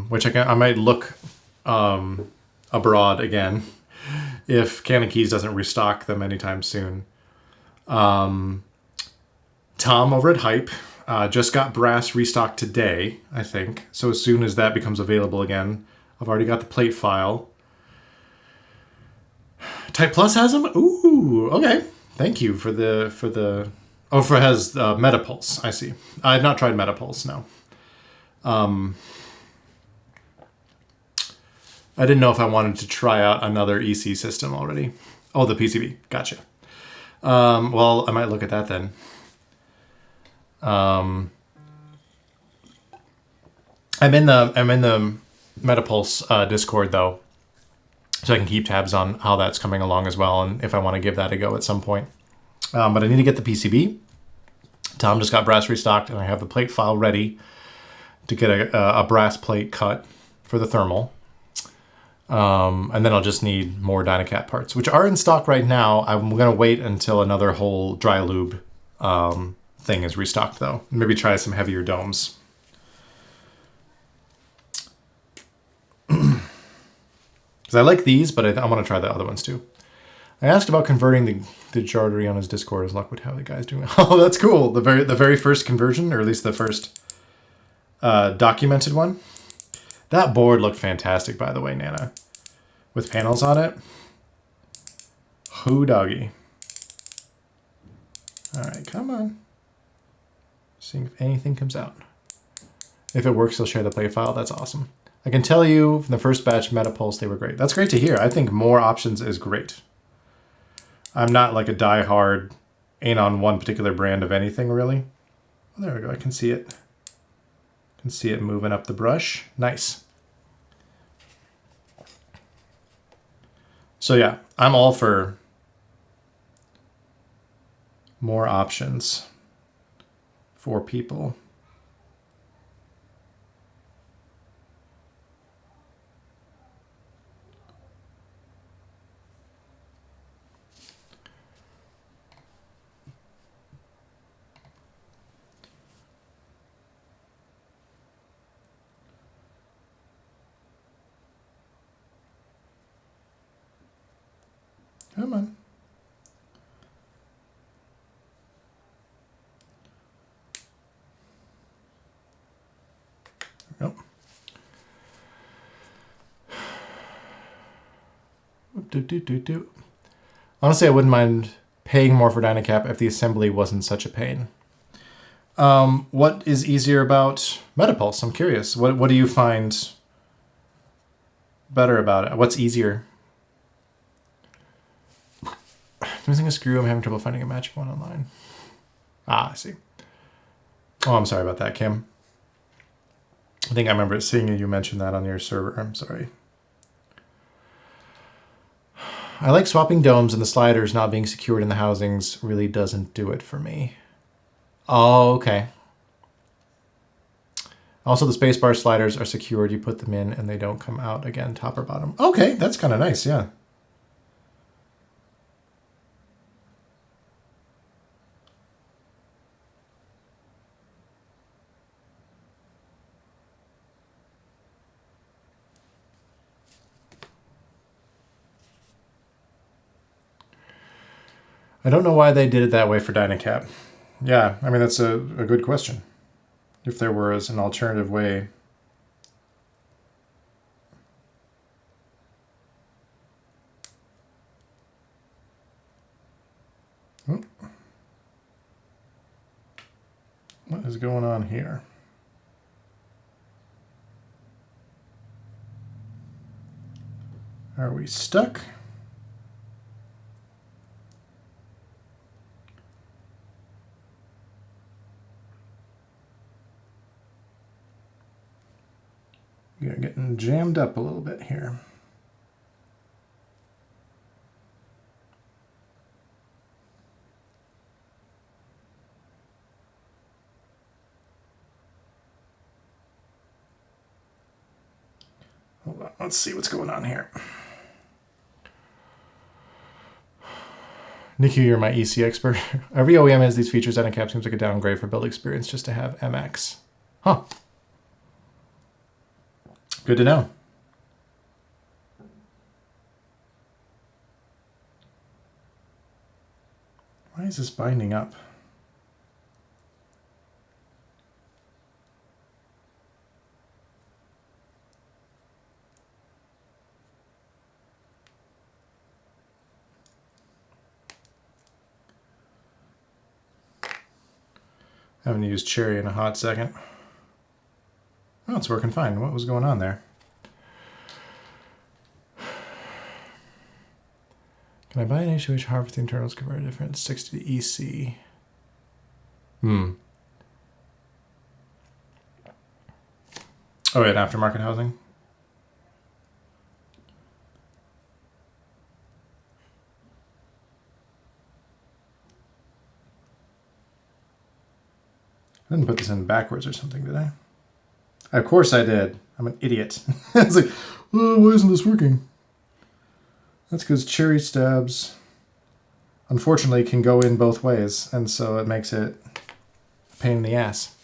which I might look abroad again if Canon Keys doesn't restock them anytime soon. Tom over at Hype just got brass restocked today, I think. So as soon as that becomes available again, I've already got the plate file. Type Plus has them? Ooh, okay. Thank you for the oh, for it has Metapulse. I see. I have not tried Metapulse, no. I didn't know if I wanted to try out another EC system already. Oh, the PCB. Gotcha. Well, I might look at that then. I'm in the Metapulse Discord though, so I can keep tabs on how that's coming along as well, and if I want to give that a go at some point. But I need to get the PCB. Tom just got brass restocked, and I have the plate file ready to get a brass plate cut for the thermal. And then I'll just need more Dynacat parts, which are in stock right now. I'm going to wait until another whole dry lube thing is restocked, though. Maybe try some heavier domes. Because I like these, but I want to try the other ones too. I asked about converting the Jardery on his Discord, as luck would have the guys doing. Oh, that's cool. The very first conversion, or at least the first documented one. That board looked fantastic, by the way, Nana. With panels on it. Hoo doggy. Alright, come on. Seeing if anything comes out. If it works, he'll share the play file. That's awesome. I can tell you from the first batch Metapulse, they were great. That's great to hear. I think more options is great. I'm not like a diehard ain't on one particular brand of anything, really. Oh, there we go. I can see it. Can see it moving up the brush. Nice. So yeah, I'm all for more options for people. Come on. Nope. Honestly, I wouldn't mind paying more for Dynacap if the assembly wasn't such a pain. What is easier about Metapulse? I'm curious. What do you find better about it? What's easier? Missing a screw. I'm having trouble finding a matching one online. Ah, I see. Oh, I'm sorry about that, Kim. I think I remember seeing you mention that on your server. I'm sorry. I like swapping domes, and the sliders not being secured in the housings really doesn't do it for me. Oh, okay. Also, the spacebar sliders are secured. You put them in, and they don't come out again, top or bottom. Okay, that's kind of nice, yeah. I don't know why they did it that way for Dynacap. Yeah, I mean, that's a good question. If there was an alternative way. Oh. What is going on here? Are we stuck? We're getting jammed up a little bit here. Hold on, let's see what's going on here. Nikki, you're my EC expert. Every OEM has these features. Dyna-Cap seems like a downgrade for build experience just to have MX. Huh. Good to know. Why is this binding up? I haven't used Cherry in a hot second. Oh, it's working fine. What was going on there? Can I buy an HOH harvest internals convert a different 60 to EC? Oh, yeah, aftermarket housing? I didn't put this in backwards or something, did I? Of course I did. I'm an idiot. I was like, oh, why isn't this working? That's because cherry stabs, unfortunately, can go in both ways, and so it makes it a pain in the ass.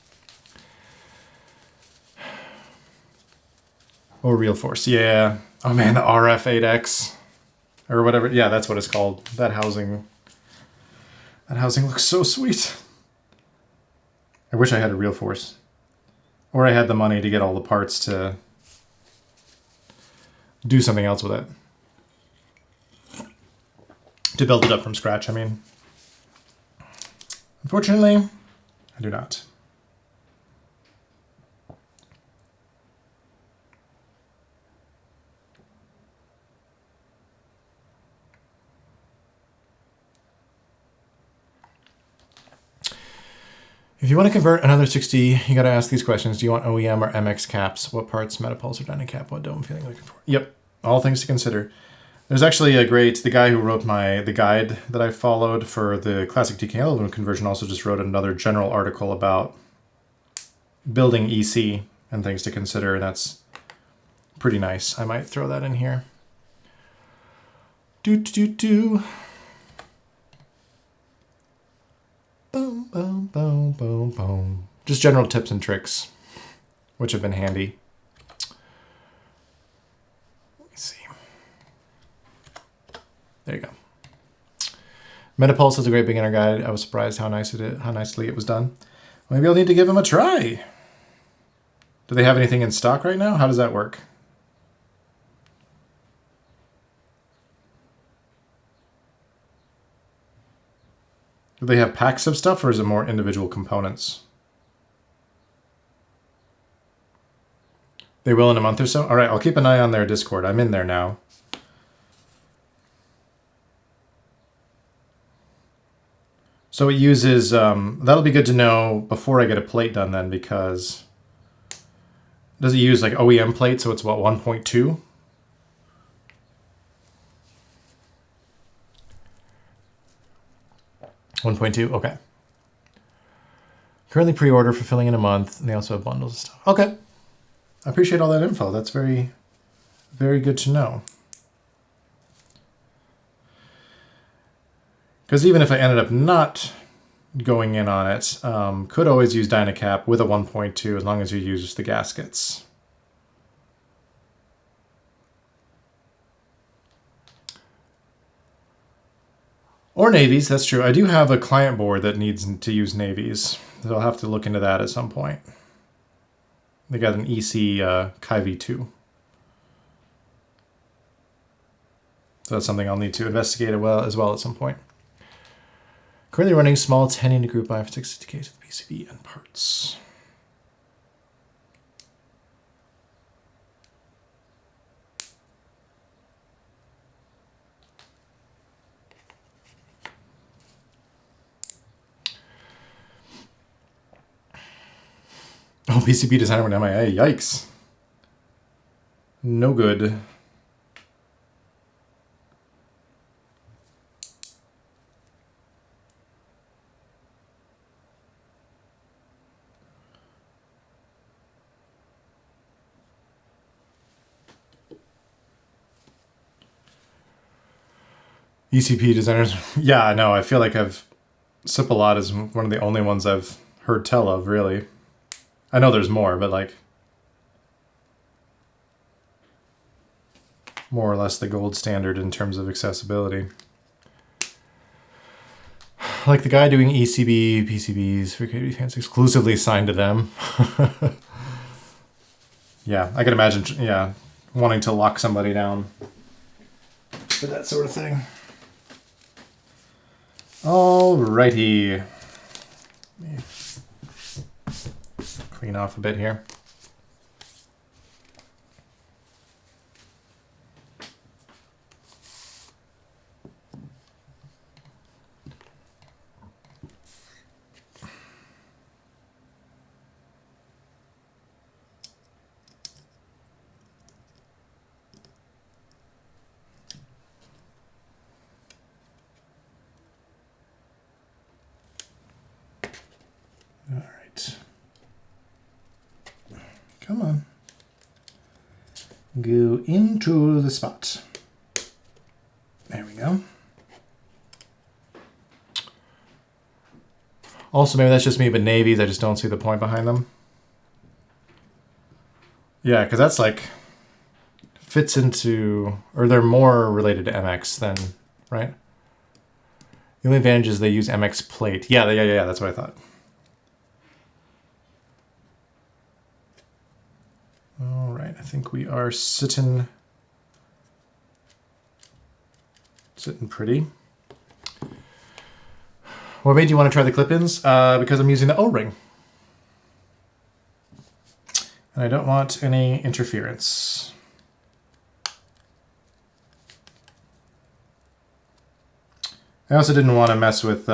Or real force, yeah. Oh man, the RF8X. Or whatever, yeah, that's what it's called. That housing looks so sweet. I wish I had a real force. Or I had the money to get all the parts to do something else with it. To build it up from scratch, I mean. Unfortunately, I do not. If you want to convert another 60, you got to ask these questions. Do you want OEM or MX caps? What parts, Metapulse or Dyna-Cap? What dome feeling looking for? Yep, all things to consider. There's actually the guy who wrote the guide that I followed for the classic DK11 conversion also just wrote another general article about building EC and things to consider, and that's pretty nice. I might throw that in here. Do. Boom, boom, boom, boom, boom. Just general tips and tricks, which have been handy. Let me see. There you go. Metapulse is a great beginner guide. I was surprised how nicely it was done. Maybe I'll need to give them a try. Do they have anything in stock right now? How does that work? Do they have packs of stuff, or is it more individual components? They will in a month or so? All right, I'll keep an eye on their Discord. I'm in there now. So it uses, that'll be good to know before I get a plate done then, because does it use like OEM plate? So it's what, 1.2? Okay. Currently pre-order, fulfilling in a month, and they also have bundles and stuff. Okay. I appreciate all that info. That's very, very good to know. Because even if I ended up not going in on it, could always use Dyna-Cap with a 1.2 as long as you use the gaskets. Or navies, that's true. I do have a client board that needs to use navies. So I'll have to look into that at some point. They got an EC KV2. So that's something I'll need to investigate as well at some point. Currently running small 10 into group buy for 60K to the PCB and parts. Oh, PCB designer went MIA. Yikes. No good. ECP designers. Yeah, I know. I feel like Sipalot is one of the only ones I've heard tell of, really. I know there's more, but like more or less the gold standard in terms of accessibility. Like the guy doing ECB, PCBs for KB fans exclusively signed to them. Yeah, I can imagine, yeah, wanting to lock somebody down for that sort of thing. Alrighty. Let me clean off a bit here. Come on. Go into the spot. There we go. Also, maybe that's just me, but navies, I just don't see the point behind them. Yeah, because that's like, fits into, or they're more related to MX than, right? The only advantage is they use MX plate. Yeah, that's what I thought. All right, I think we are sitting pretty. What made you want to try the clip-ins? Because I'm using the O-ring. And I don't want any interference. I also didn't want to mess with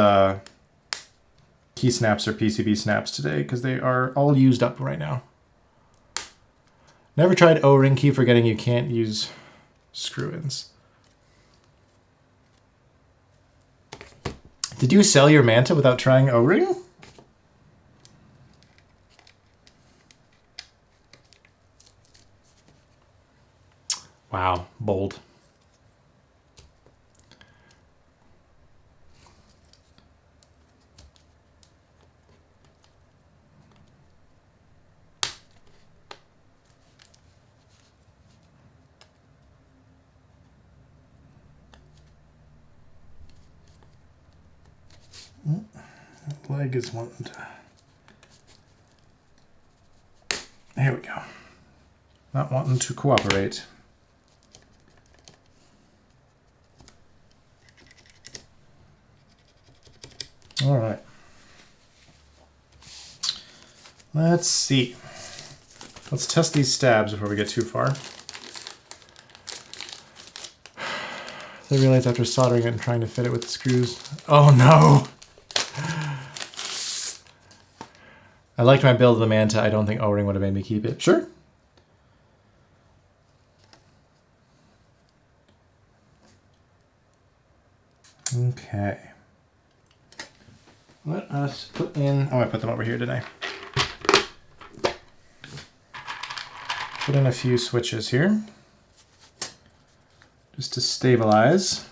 key snaps or PCB snaps today because they are all used up right now. Never tried O-ring, keep forgetting you can't use screw-ins. Did you sell your Manta without trying O-ring? Wow, bold. Leg is wanting to... There we go. Not wanting to cooperate. All right. Let's see. Let's test these stabs before we get too far. I realized after soldering it and trying to fit it with the screws. Oh no! I liked my build of the Manta. I don't think O-ring would have made me keep it. Sure. Okay. Let us put in... Oh, I put them over here, didn't I? Put in a few switches here. Just to stabilize.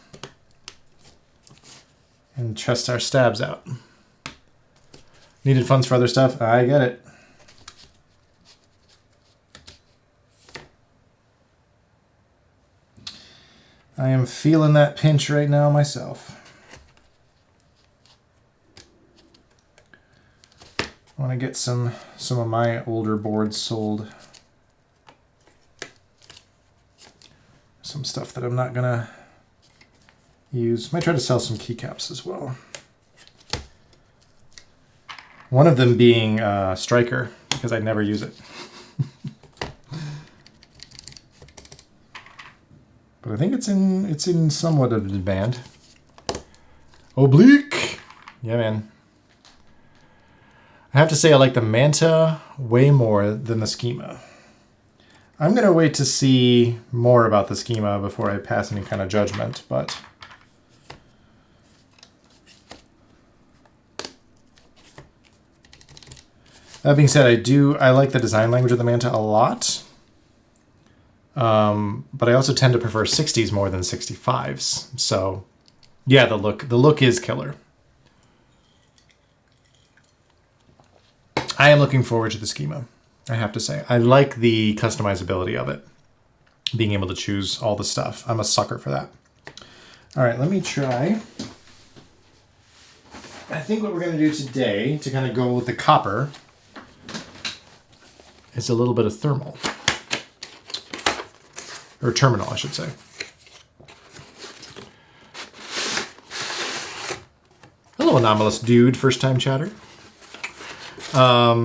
And test our stabs out. Needed funds for other stuff? I get it. I am feeling that pinch right now myself. I want to get some of my older boards sold. Some stuff that I'm not gonna use. Might try to sell some keycaps as well. One of them being Striker, because I never use it. But I think it's in somewhat of demand. Oblique! Yeah, man. I have to say I like the Manta way more than the Schema. I'm going to wait to see more about the Schema before I pass any kind of judgment, but... That being said, I like the design language of the Manta a lot. But I also tend to prefer 60s more than 65s. So Yeah, the look is killer. I am looking forward to the schema, I have to say. I like the customizability of it. Being able to choose all the stuff. I'm a sucker for that. All right, let me try. I think what we're going to do today to kind of go with the copper is a little bit of thermal. Or terminal, I should say. Hello, anomalous dude, first time chatter.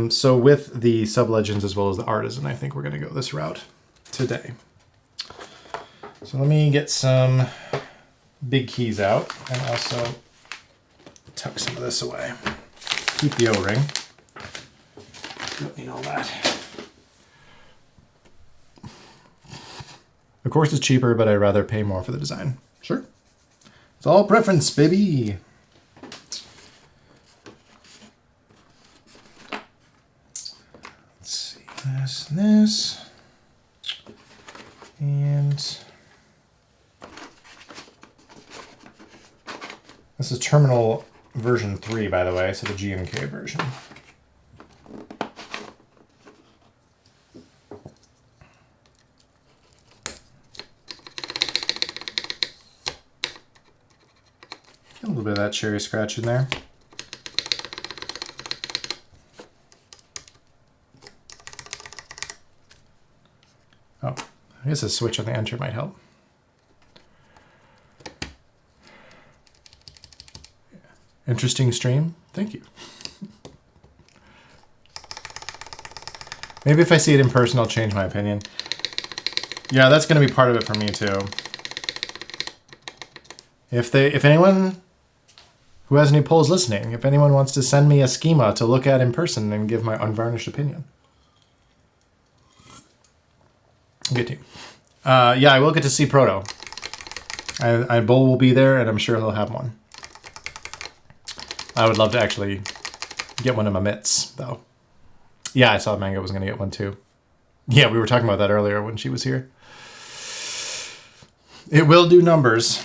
So with the sub-legends as well as the artisan, I think we're going to go this route today. So let me get some big keys out and also tuck some of this away. Keep the O-ring. Don't need all that. Of course it's cheaper, but I'd rather pay more for the design. Sure. It's all preference, baby. This and this, and this is terminal version 3, by the way, so the GMK version. A little bit of that cherry scratch in there. Oh, I guess a switch on the enter might help. Interesting stream. Thank you. Maybe if I see it in person, I'll change my opinion. Yeah, that's going to be part of it for me too. If anyone who has any polls listening, if anyone wants to send me a schema to look at in person and give my unvarnished opinion. Good team. Yeah, I will get to see Proto. Bull will be there, and I'm sure he'll have one. I would love to actually get one in my mitts, though. Yeah, I saw Mango was going to get one, too. Yeah, we were talking about that earlier when she was here. It will do numbers.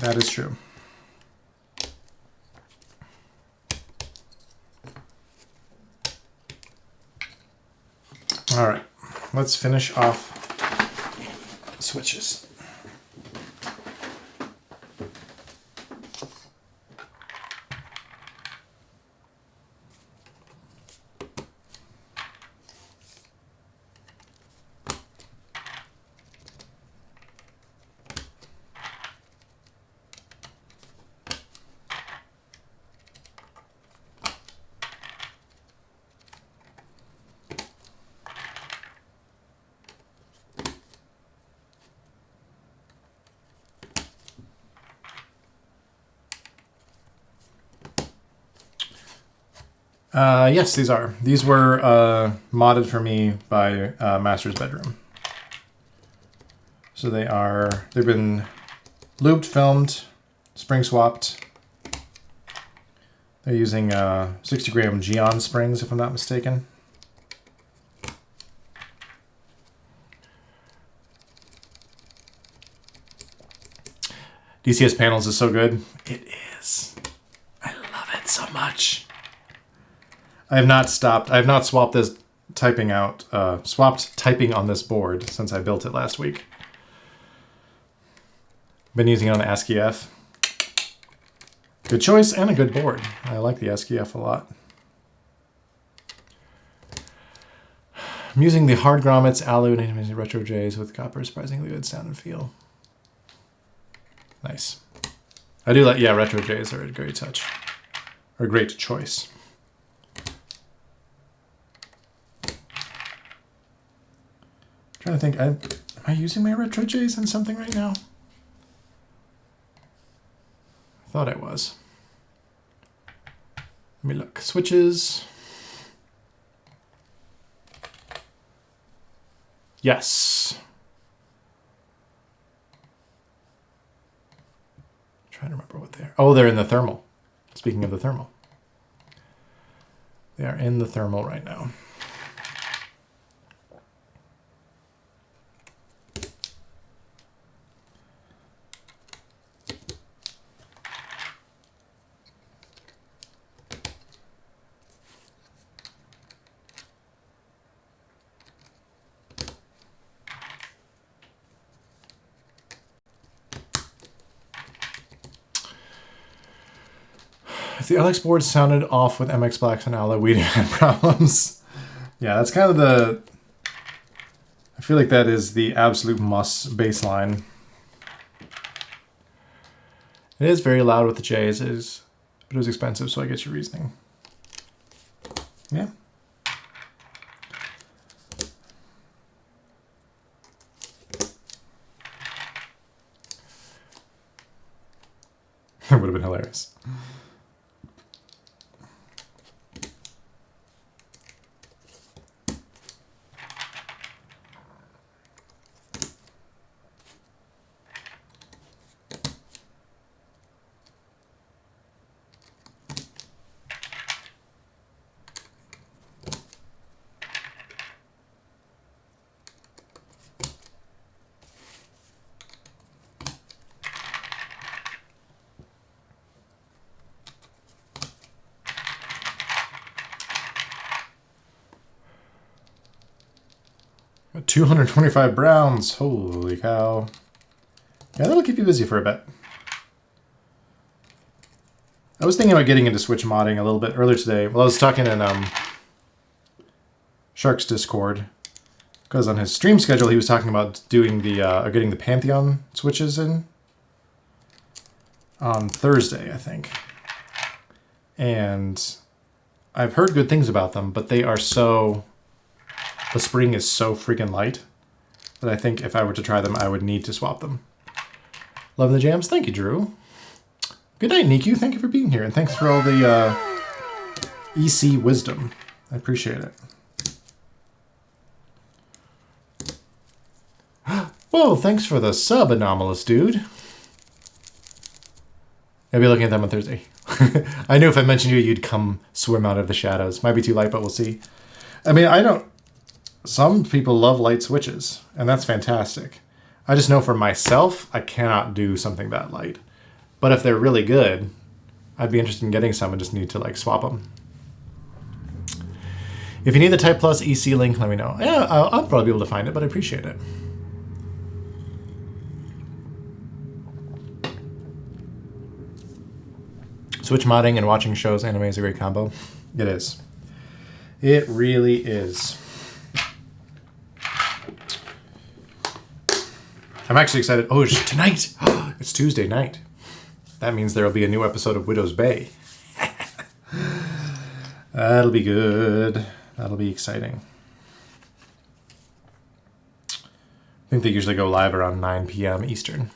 That is true. All right, let's finish off switches. Yes, these are. These were modded for me by Master's Bedroom. So they've been lubed, filmed, spring swapped. They're using 60-gram Geon springs, if I'm not mistaken. DCS Panels is so good. It is. I love it so much. I have not stopped. I have not swapped this swapped typing on this board since I built it last week. Been using it on the ASCII-F. Good choice and a good board. I like the ASCII-F a lot. I'm using the hard grommets, alu, and retro J's with copper. Surprisingly good sound and feel. Nice. I do like, yeah, retro J's are a great touch. Or a great choice. Trying to think, am I using my retro J's in something right now? I thought I was. Let me look. Switches. Yes. I'm trying to remember what they are. Oh, they're in the thermal. Speaking of the thermal. They are in the thermal right now. the LX board sounded off with MX Blacks and Ala, we'd have had problems. Yeah, that's kind of the... I feel like that is the absolute must baseline. It is very loud with the J's, but it was expensive, so I get your reasoning. Yeah. That would have been hilarious. Got 225 browns. Holy cow. Yeah, that'll keep you busy for a bit. I was thinking about getting into Switch modding a little bit earlier today. Well, I was talking in Shark's Discord, because on his stream schedule he was talking about doing the getting the Pantheon switches in on Thursday, I think. And I've heard good things about them, but they are so... The spring is so freaking light that I think if I were to try them, I would need to swap them. Love the jams. Thank you, Drew. Good night, Niku. Thank you for being here, and thanks for all the EC wisdom. I appreciate it. Whoa, thanks for the sub, Anomalous Dude. I'll be looking at them on Thursday. I knew if I mentioned you, you'd come swim out of the shadows. Might be too light, but we'll see. I mean, I don't... Some people love light switches, and that's fantastic. I just know for myself, I cannot do something that light. But if they're really good, I'd be interested in getting some and just need to like swap them. If you need the Type Plus EC link, let me know. Yeah, I'll probably be able to find it, but I appreciate it. Switch modding and watching shows, anime is a great combo. It is. It really is. I'm actually excited. Oh, tonight! It's Tuesday night. That means there will be a new episode of Widow's Bay. That'll be good. That'll be exciting. I think they usually go live around 9 p.m. Eastern.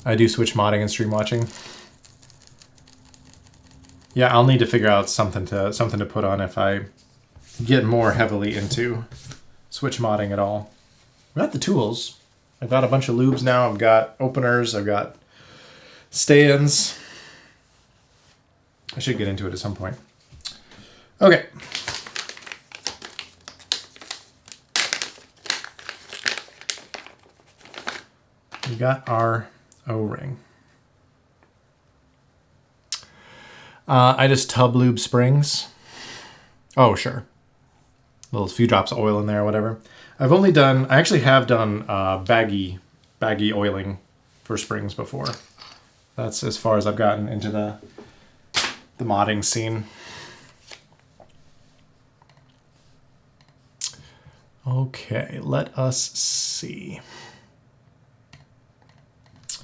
I do Switch modding and stream watching. Yeah, I'll need to figure out something to put on if I get more heavily into Switch modding at all. I've got the tools. I've got a bunch of lubes now. I've got openers. I've got stands. I should get into it at some point. Okay. We got our O-ring. I just tub lube springs. Oh, sure. Little few drops of oil in there or whatever. I've only done, I actually have done baggy oiling for springs before. That's as far as I've gotten into the modding scene. Okay, let us see. I'm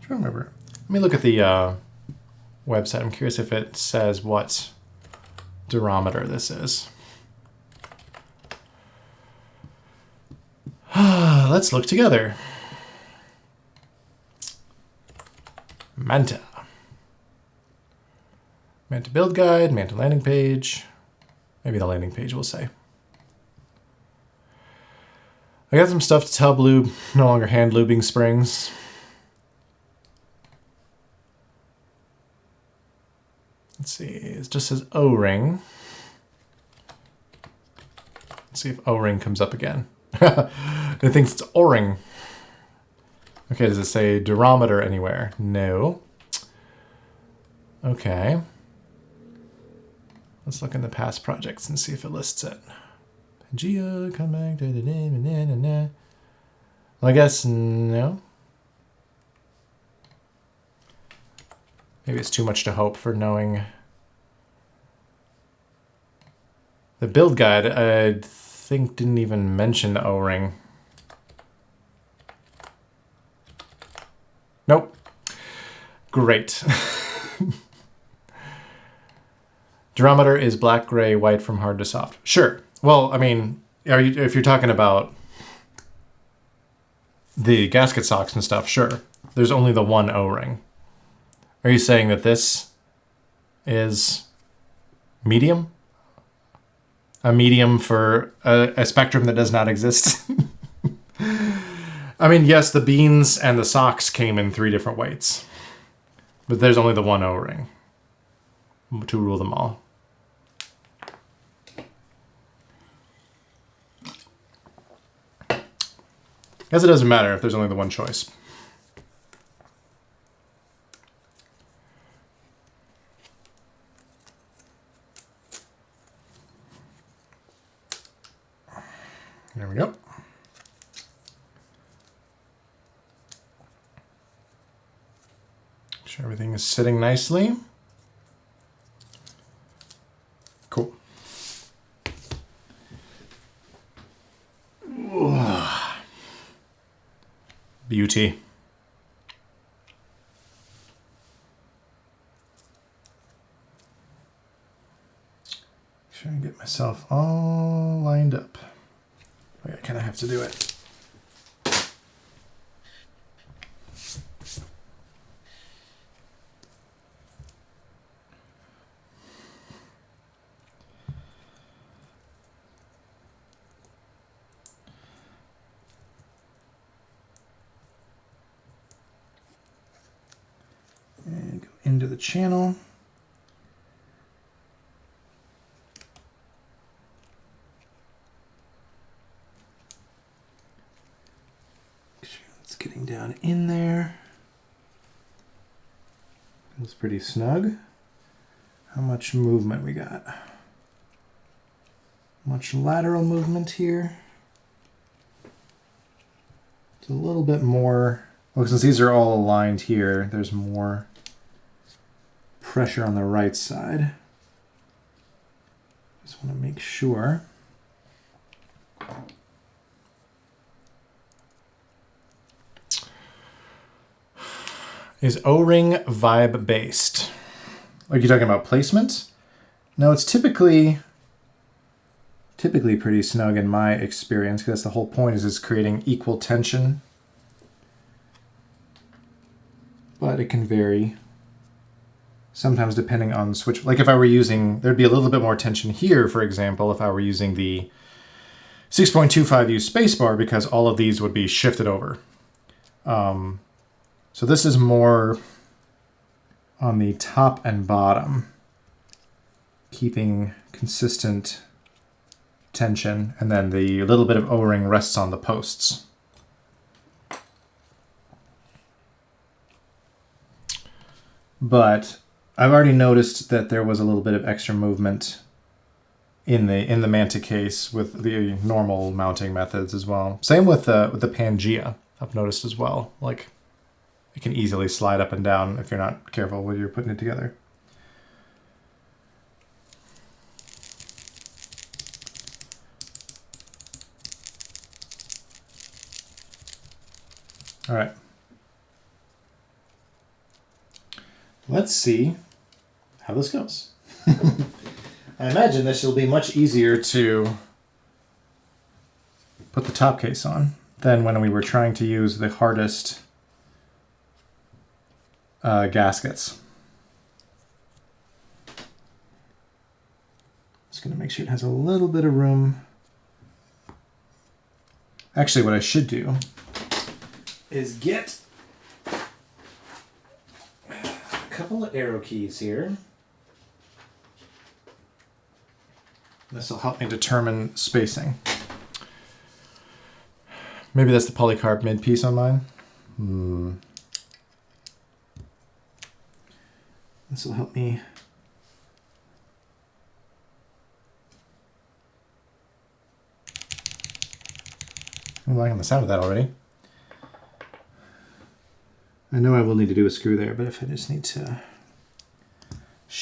trying to remember. Let me look at the website. I'm curious if it says what durometer this is. Let's look together. Manta. Manta build guide, Manta landing page. Maybe the landing page will say. I got some stuff to tub lube, no longer hand lubing springs. Let's see, it just says O-ring. Let's see if O-ring comes up again. It thinks it's O-ring. Okay, does it say durometer anywhere? No. Okay. Let's look in the past projects and see if it lists it. Pangea, come back. Well, I guess no. Maybe it's too much to hope for knowing. The build guide, I think, didn't even mention the O-ring. Nope. Great. Durometer is black, gray, white from hard to soft. Sure. Well, I mean, if you're talking about the gasket socks and stuff, sure. There's only the one O-ring. Are you saying that this is medium? A medium for a spectrum that does not exist? I mean, yes, the beans and the socks came in 3 different weights. But there's only the one O-ring to rule them all. Guess it doesn't matter if there's only the one choice. There we go. Make sure everything is sitting nicely. Cool. Beauty. Try and get myself all lined up. I kind of have to do it. And go into the channel. Getting down in there. Feels pretty snug. How much movement we got? Much lateral movement here. It's a little bit more. Well, since these are all aligned here, there's more pressure on the right side. Just want to make sure. Is O-ring vibe based? Like you're talking about placement? No, it's typically pretty snug in my experience, because that's the whole point, is it's creating equal tension. But it can vary. Sometimes depending on the switch. Like if I were using, there'd be a little bit more tension here, for example, if I were using the 6.25U spacebar, because all of these would be shifted over. So this is more on the top and bottom, keeping consistent tension, and then the little bit of O-ring rests on the posts. But I've already noticed that there was a little bit of extra movement in the Manta case with the normal mounting methods as well. Same with the Pangea, I've noticed as well. Like, it can easily slide up and down if you're not careful when you're putting it together. All right. Let's see how this goes. I imagine this will be much easier to put the top case on than when we were trying to use the hardest gaskets. Just going to make sure it has a little bit of room. Actually, what I should do is get a couple of arrow keys here. This will help me determine spacing. Maybe that's the polycarb mid piece on mine. This will help me. I'm liking the sound of that already. I know I will need to do a screw there, but if I just need to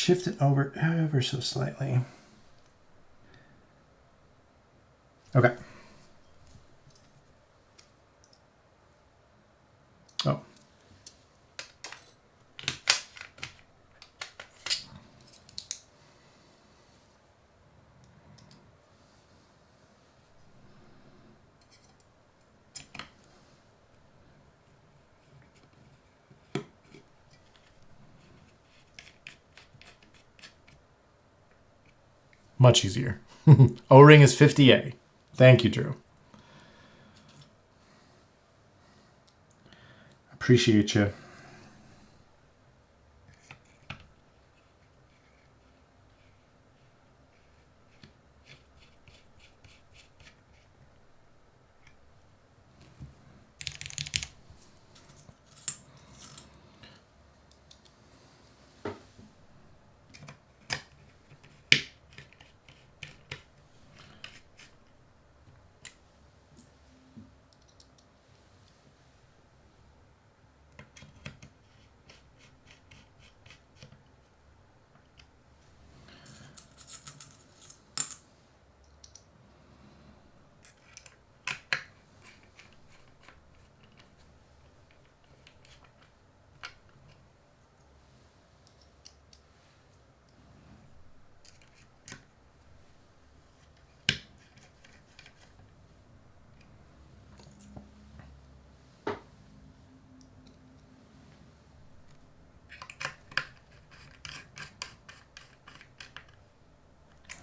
shift it over ever so slightly. Okay. Oh. Much easier. O-ring is 50A. Thank you, Drew. Appreciate you.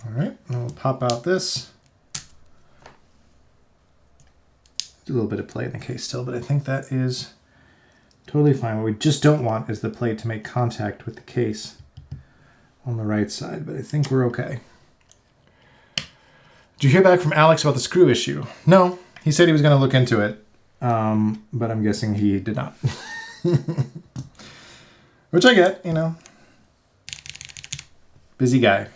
All right, and we'll pop out this. Do a little bit of play in the case still, but I think that is totally fine. What we just don't want is the plate to make contact with the case on the right side, but I think we're okay. Did you hear back from Alex about the screw issue? No, he said he was going to look into it, but I'm guessing he did not. Which I get, you know. Busy guy.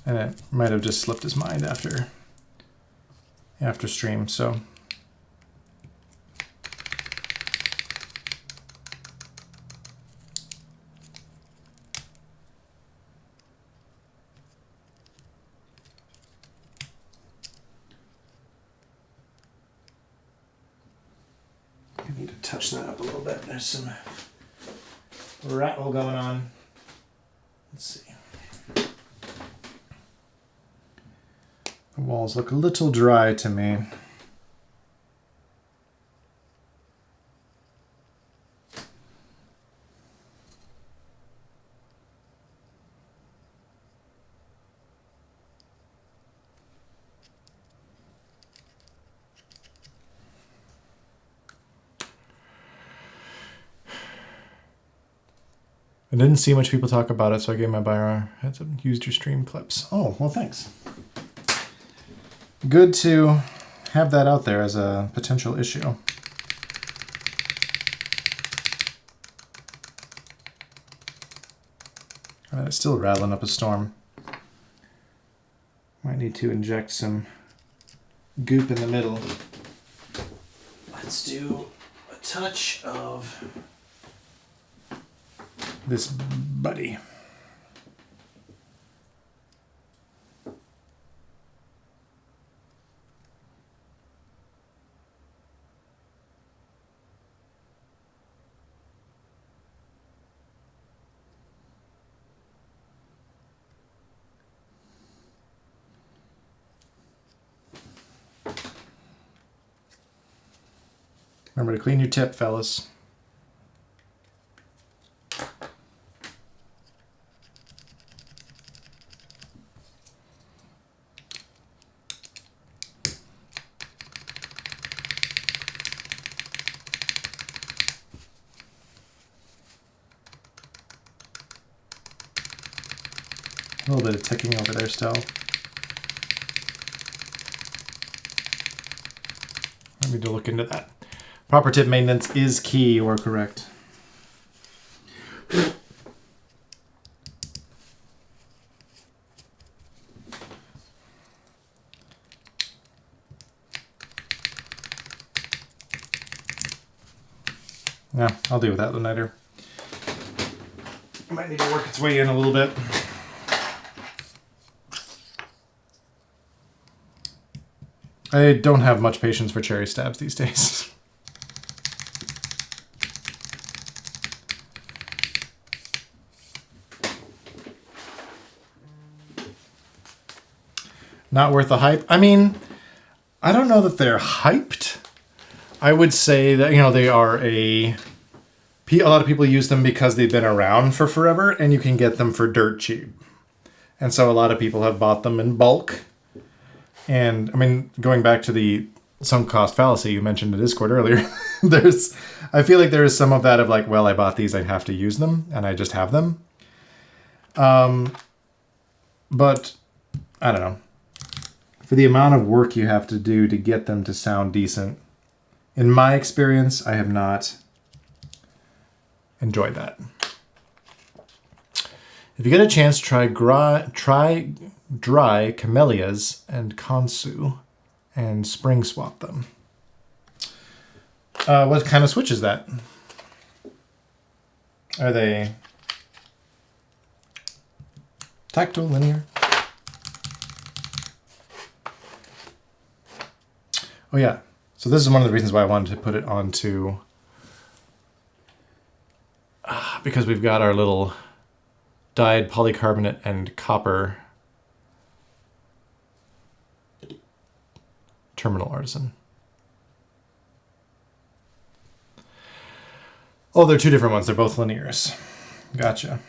And it might have just slipped his mind after stream, so. I need to touch that up a little bit. There's some rattle going on. Let's see. The walls look a little dry to me. I didn't see much people talk about it, so I gave my buyer a heads up. Used your stream clips. Oh, well, thanks. Good to have that out there as a potential issue. It's still rattling up a storm. Might need to inject some goop in the middle. Let's do a touch of this buddy. Remember to clean your tip, fellas. A little bit of ticking over there still. I need to look into that. Proper tip maintenance is key, you are correct. Yeah, I'll deal with that later. Might need to work its way in a little bit. I don't have much patience for cherry stabs these days. Not worth the hype. I mean, I don't know that they're hyped. I would say that, you know, they are a lot of people use them because they've been around for forever and you can get them for dirt cheap. And so a lot of people have bought them in bulk. And I mean, going back to the sunk cost fallacy you mentioned in Discord earlier, I feel like there is some of that of like, well, I bought these, I have to use them, and I just have them. But I don't know. For the amount of work you have to do to get them to sound decent, in my experience, I have not enjoyed that. If you get a chance, try dry camellias and Kansu and spring swap them. What kind of switch is that? Are they tactile, linear? Oh yeah, so this is one of the reasons why I wanted to put it onto, because we've got our little dyed polycarbonate and copper terminal artisan. Oh, they're two different ones. They're both linears. Gotcha.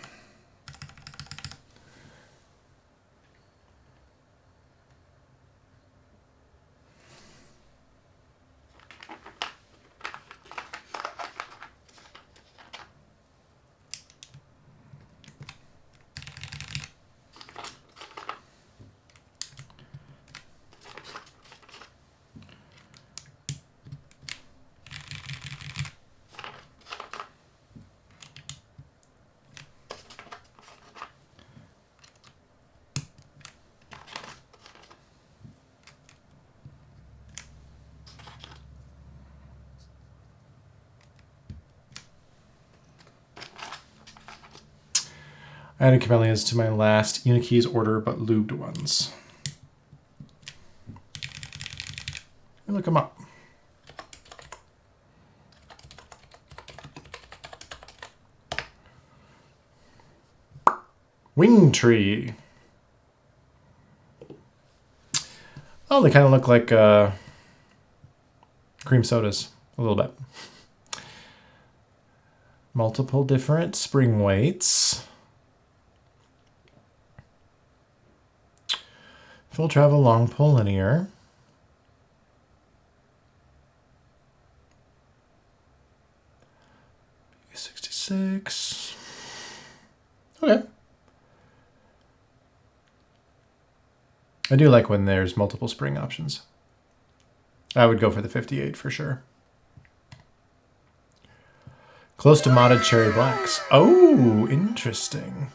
I added camellias to my last Unikeys order, but lubed ones. Let me look them up. Wing tree. Oh, they kind of look like cream sodas a little bit. Multiple different spring weights. Full travel long pull linear. $66. Okay. I do like when there's multiple spring options. I would go for the 58 for sure. Close to modded cherry blacks. Oh, interesting.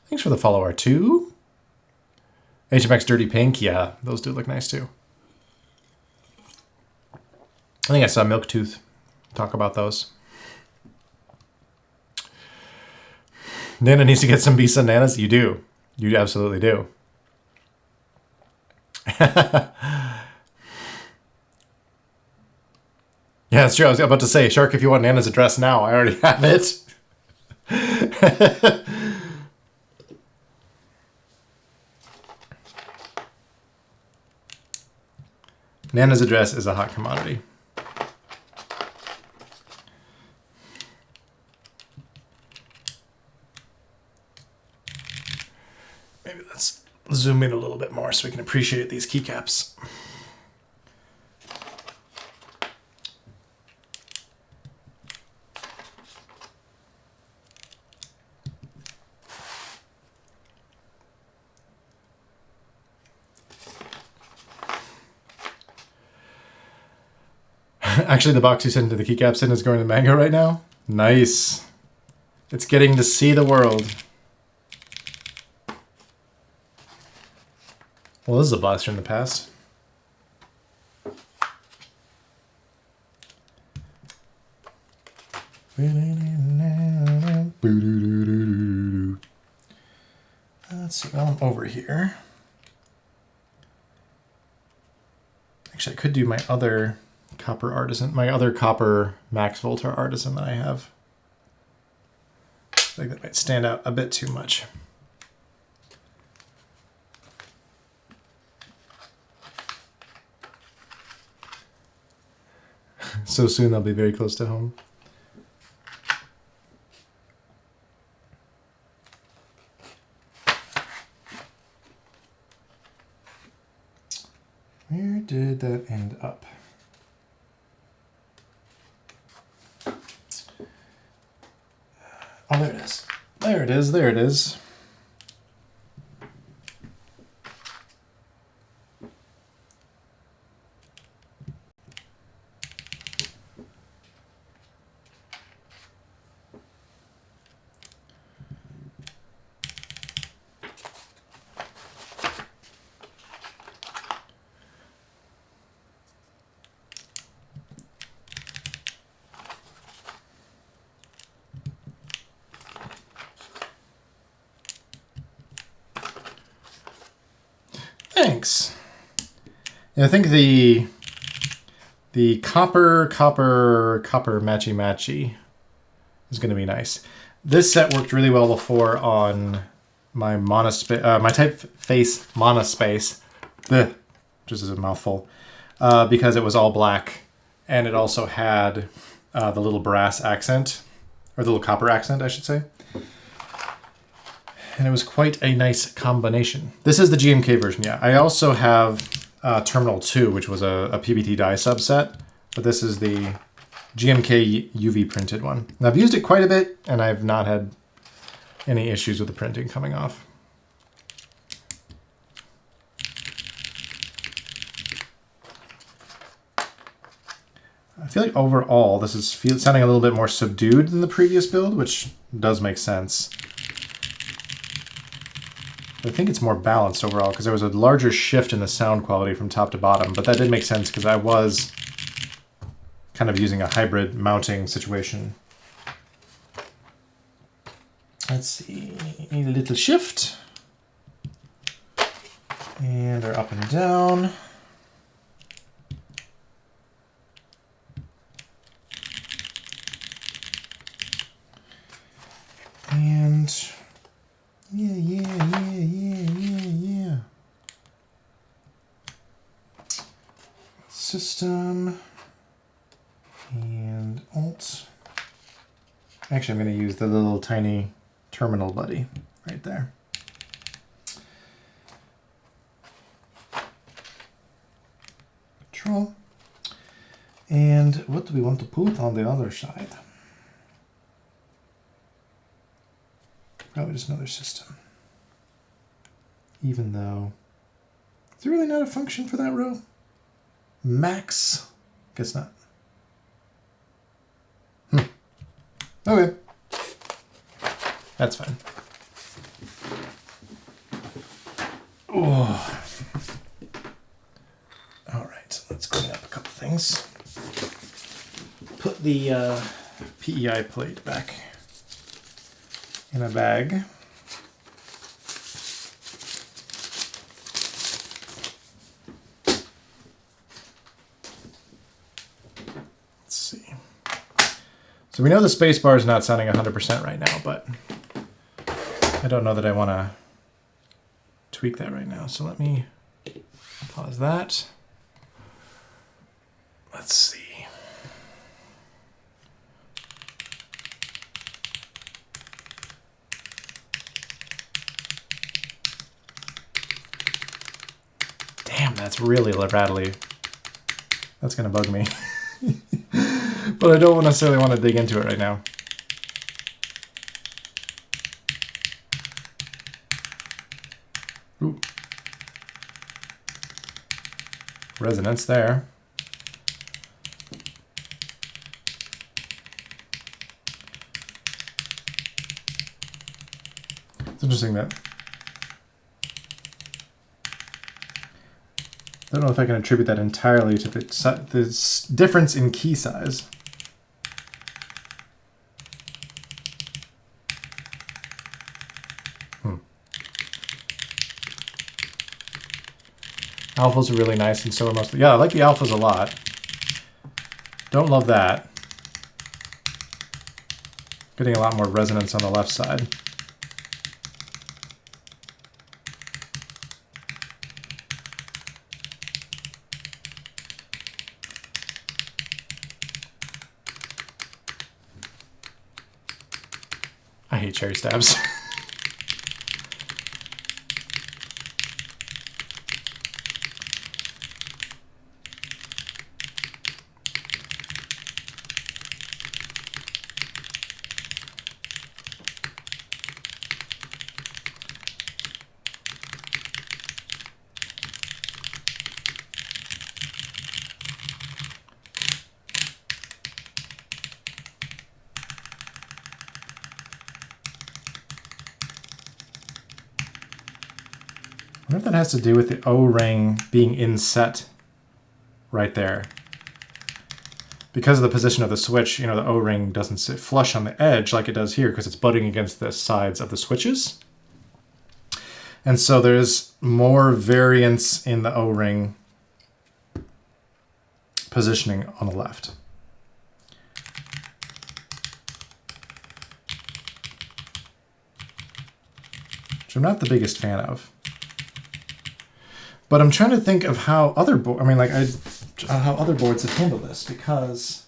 Thanks for the follow, R2. HMX Dirty Pink. Yeah, those do look nice too. I think I saw Milktooth talk about those. Nana needs to get some Bisa Nanas. You do. You absolutely do. Yeah, it's true. I was about to say, Shark, if you want Nana's address now, I already have it. Nana's address is a hot commodity. Maybe let's zoom in a little bit more so we can appreciate these keycaps. Actually, the box you sent to the keycaps in is going to Mango right now. Nice. It's getting to see the world. Well, this is a blaster in the past. Let's see, while I'm over here. Actually, I could do my other copper artisan, my other copper Max Voltar artisan that I have. I think that might stand out a bit too much. So soon they'll be very close to home. Where did that end up? Oh, there it is. There it is. There it is. Thanks. Yeah, I think the copper matchy is going to be nice. This set worked really well before on my my typeface monospace, which is a mouthful, because it was all black, and it also had the little brass accent, or the little copper accent, I should say. And it was quite a nice combination. This is the GMK version, yeah. I also have Terminal 2, which was a PBT dye subset, but this is the GMK UV printed one. And I've used it quite a bit, and I've not had any issues with the printing coming off. I feel like overall, this is sounding a little bit more subdued than the previous build, which does make sense. I think it's more balanced overall because there was a larger shift in the sound quality from top to bottom, but that did make sense because I was kind of using a hybrid mounting situation. Let's see, need a little shift. And our up and down. And yeah. System and Alt. Actually, I'm going to use the little tiny terminal buddy right there. Control. And what do we want to put on the other side? Probably just another system. Even though, is there really not a function for that row? Max? Guess not. Okay. That's fine. Oh. All right, let's clean up a couple things. Put the PEI plate back in a bag. Let's see. So we know the spacebar is not sounding 100% right now, but I don't know that I want to tweak that right now. So let me pause that. Let's see. Damn, that's really rattly. That's gonna bug me. But I don't necessarily want to dig into it right now. Ooh. Resonance there. It's interesting that I don't know if I can attribute that entirely to the difference in key size. Alphas are really nice, and so are most. Yeah, I like the alphas a lot. Don't love that. Getting a lot more resonance on the left side. I hate cherry stabs. I wonder if that has to do with the O-ring being inset right there. Because of the position of the switch, you know, the O-ring doesn't sit flush on the edge like it does here because it's butting against the sides of the switches. And so there's more variance in the O-ring positioning on the left. Which I'm not the biggest fan of. But I'm trying to think of how other how other boards have handled this, because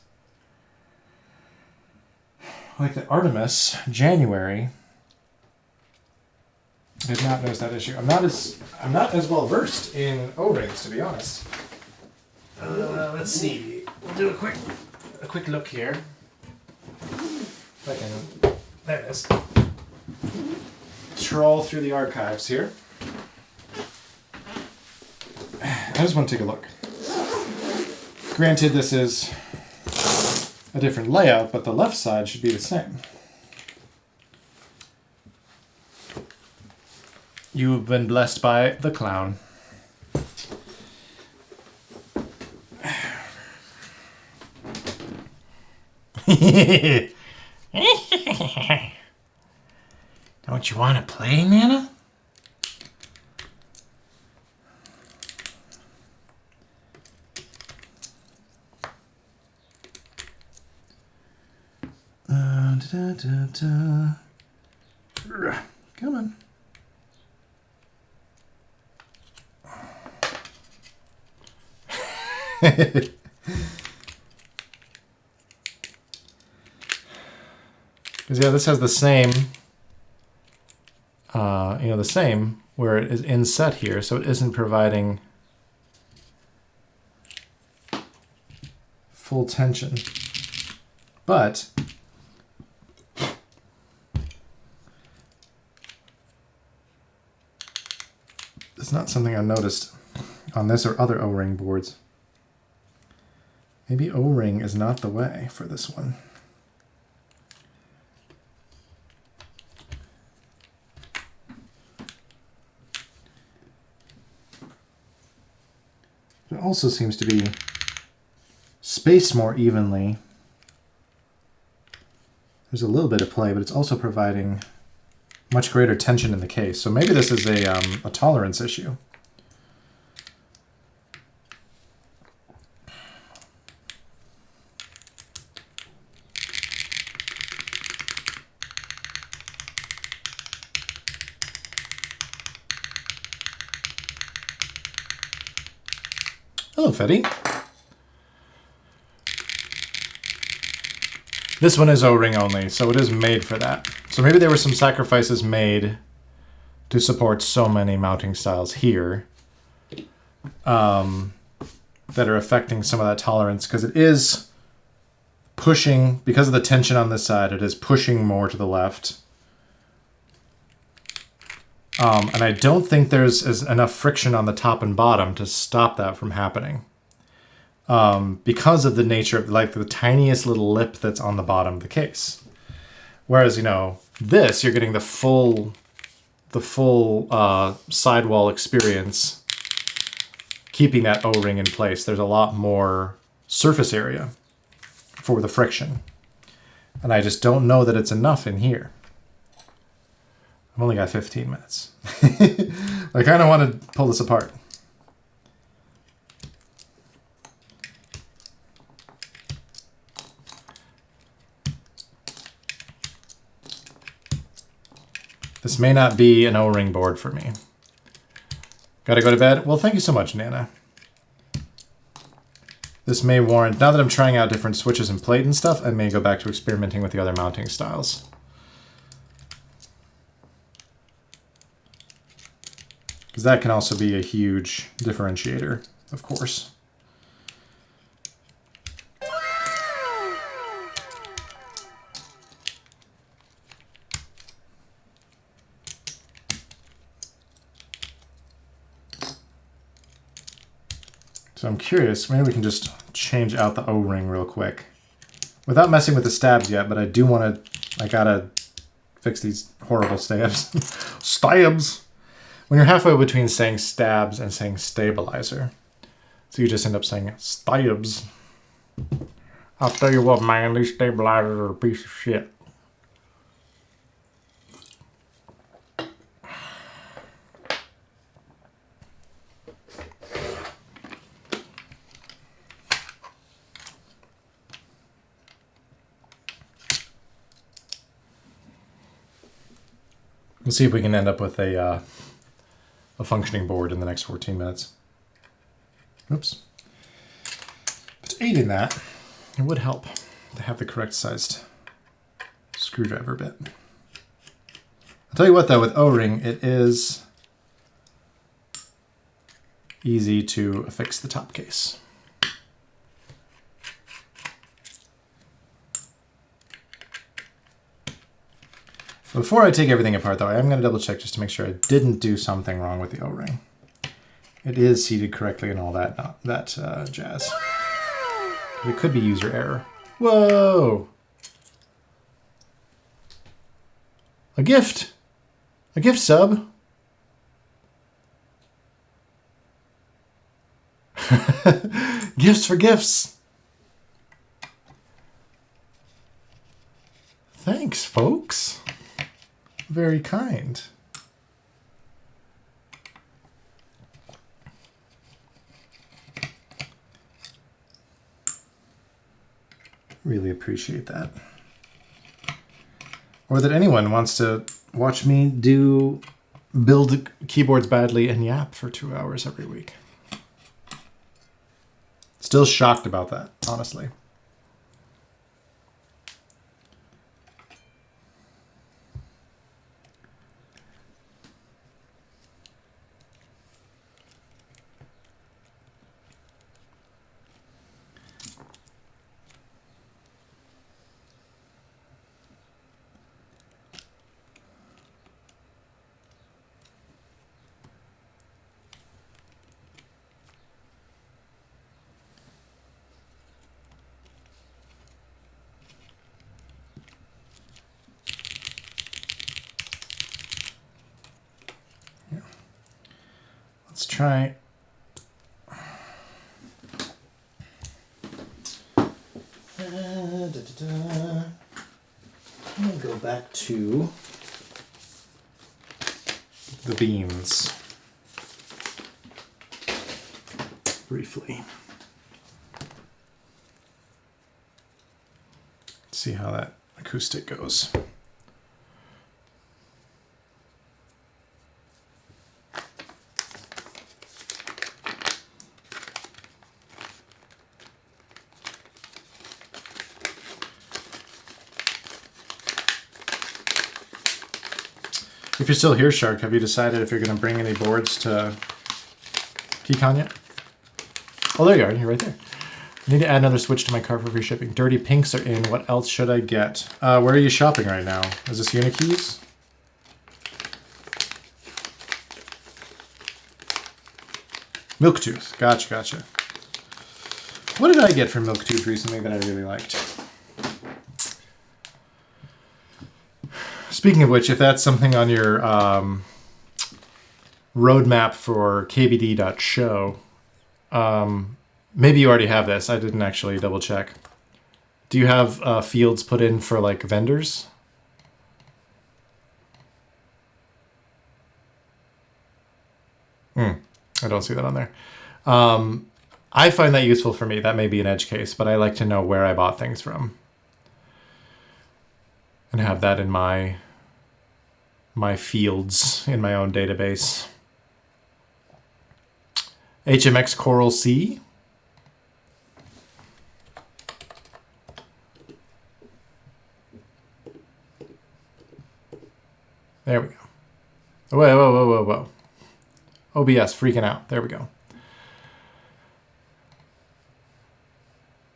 like the Artemis January, I did not notice that issue. I'm not as well versed in O-rings, to be honest. Let's see. We'll do a quick look here. If I can, there it is. Troll through the archives here. I just want to take a look. Granted, this is a different layout, but the left side should be the same. You've been blessed by the clown. Don't you want to play, Nana? Come on. Because yeah, this has the same, the same where it is inset here, so it isn't providing full tension. But it's not something I noticed on this or other O-ring boards. Maybe O-ring is not the way for this one. It also seems to be spaced more evenly. There's a little bit of play, but it's also providing much greater tension in the case. So maybe this is a tolerance issue. Hello, Fetty. This one is O-ring only, so it is made for that. So maybe there were some sacrifices made to support so many mounting styles here that are affecting some of that tolerance, because it is pushing, because of the tension on this side, it is pushing more to the left. And I don't think there's enough friction on the top and bottom to stop that from happening. Because of the nature of like the tiniest little lip that's on the bottom of the case. Whereas, you know, this, you're getting the full sidewall experience, keeping that O-ring in place. There's a lot more surface area for the friction. And I just don't know that it's enough in here. I've only got 15 minutes. I kind of want to pull this apart. This may not be an O-ring board for me. Gotta go to bed? Well, thank you so much, Nana. This may warrant, now that I'm trying out different switches and plate and stuff, I may go back to experimenting with the other mounting styles. Because that can also be a huge differentiator, of course. So I'm curious, maybe we can just change out the O-ring real quick. Without messing with the stabs yet, but I do want to, I gotta fix these horrible stabs. Stabs! When you're halfway between saying stabs and saying stabilizer. So you just end up saying stabs. I'll tell you what, man, these stabilizers are a piece of shit. We'll see if we can end up with a functioning board in the next 14 minutes. Oops. But aiding that, it would help to have the correct sized screwdriver bit. I'll tell you what though, with O-ring, it is easy to affix the top case. Before I take everything apart though, I am going to double check just to make sure I didn't do something wrong with the O-ring. It is seated correctly and all that, jazz. It could be user error. Whoa! A gift! A gift sub! Gifts for gifts! Thanks, folks. Very kind. Really appreciate that. Or that anyone wants to watch me build keyboards badly and yap for 2 hours every week. Still shocked about that, honestly. Let's try. Let me go back to the beans briefly. Let's see how that acoustic goes. If you're still here, Shark, have you decided if you're going to bring any boards to KeyCon yet? Oh, there you are. You're right there. I need to add another switch to my cart for free shipping. Dirty pinks are in. What else should I get? Where are you shopping right now? Is this Unikeys? Milktooth. Gotcha, gotcha. What did I get from Milktooth recently that I really liked? Speaking of which, if that's something on your roadmap for kbd.show, maybe you already have this. I didn't actually double check. Do you have fields put in for like vendors? I don't see that on there. I find that useful for me. That may be an edge case, but I like to know where I bought things from and have that in my my fields in my own database. HMX Coral C. There we go. Whoa, whoa, whoa, whoa, whoa. OBS freaking out. There we go.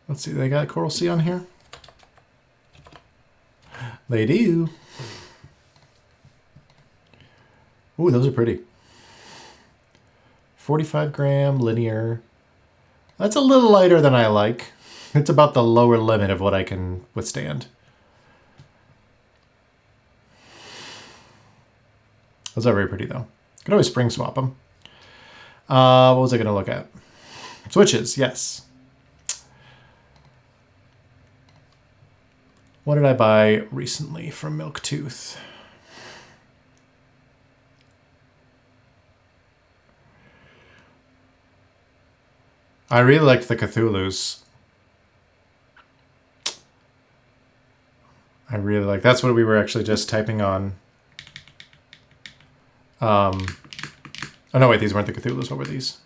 Let's see, they got Coral C on here? They do. Ooh, those are pretty. 45 gram linear. That's a little lighter than I like. It's about the lower limit of what I can withstand. Those are very pretty though. Could always spring swap them. What was I going to look at? Switches, yes. What did I buy recently from Milktooth? I really liked the Cthulhu's. I really like. That's what we were actually just typing on. Oh no, wait, these weren't the Cthulhu's. What were these?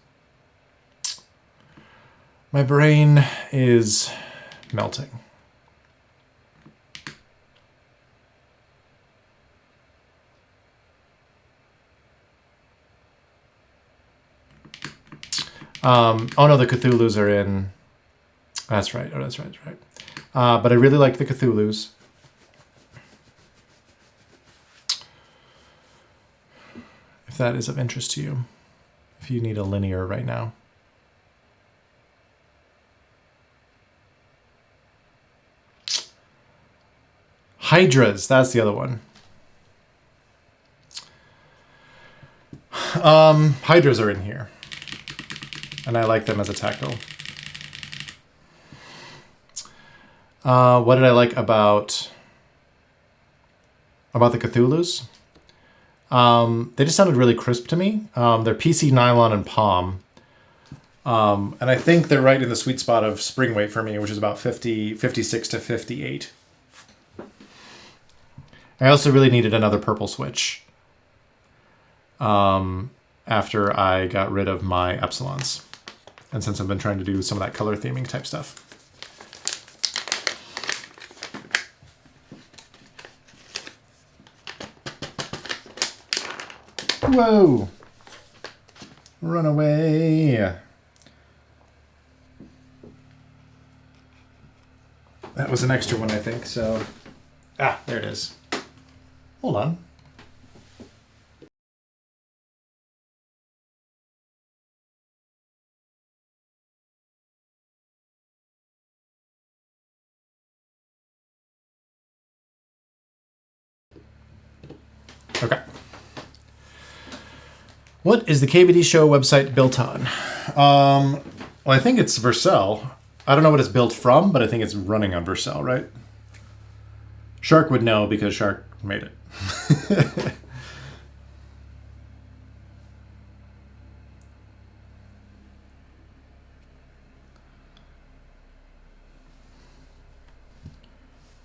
My brain is melting. Oh no, the Cthulhu's are in. That's right. Oh, that's right. That's right. But I really like the Cthulhu's. If that is of interest to you, if you need a linear right now. Hydras, that's the other one. Hydras are in here. And I like them as a tactile. What did I like about the Cthulhu's? They just sounded really crisp to me. They're PC, nylon, and palm. And I think they're right in the sweet spot of spring weight for me, which is about 56 to 58. I also really needed another purple switch after I got rid of my epsilons. And since I've been trying to do some of that color theming type stuff. Whoa! Run away! That was an extra one, I think, so... Ah, there it is. Hold on. Okay. What is the KBD Show website built on? Well, I think it's Vercel. I don't know what it's built from, but I think it's running on Vercel, right? Shark would know because Shark made it.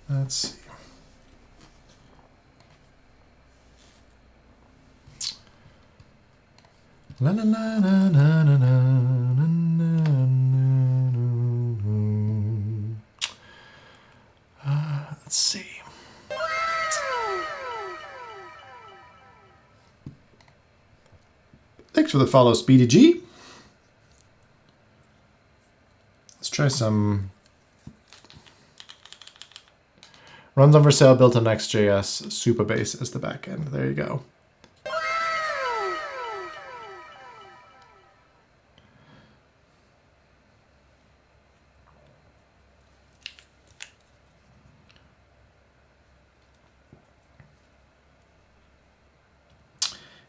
Let's see. La la la la la la la la. Let's see. Thanks for the follow, Speedy G. Let's try some. Runs on Vercel, built on Next.js, Supabase as the backend. There you go.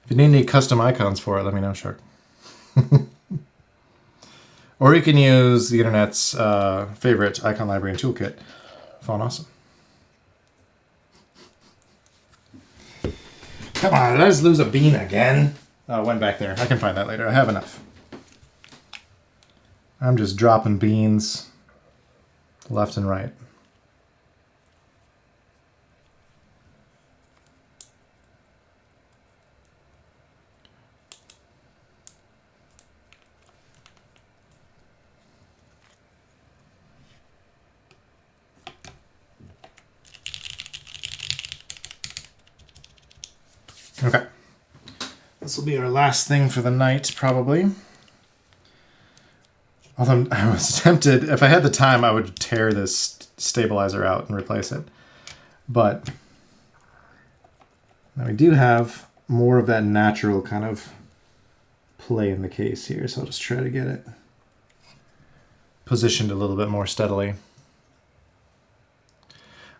If you need any custom icons for it, let me know, Shark. Or you can use the internet's favorite icon library and toolkit. Font awesome. Come on, did I just lose a bean again? Oh, it went back there. I can find that later. I have enough. I'm just dropping beans left and right. Okay. This will be our last thing for the night, probably. Although I was tempted, if I had the time, I would tear this stabilizer out and replace it. But now we do have more of that natural kind of play in the case here, so I'll just try to get it positioned a little bit more steadily.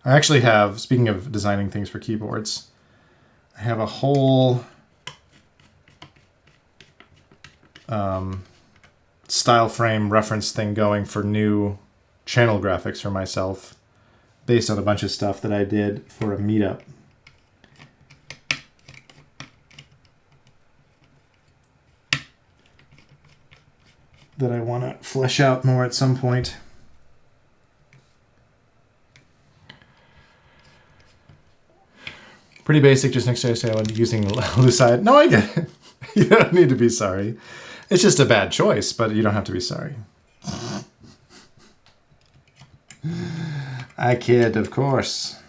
I actually have, speaking of designing things for keyboards, I have a whole style frame reference thing going for new channel graphics for myself based on a bunch of stuff that I did for a meetup. That I want to flesh out more at some point. Pretty basic, just next to say I'm using Lucide. No, I get it. You don't need to be sorry. It's just a bad choice, but you don't have to be sorry. I kid, of course.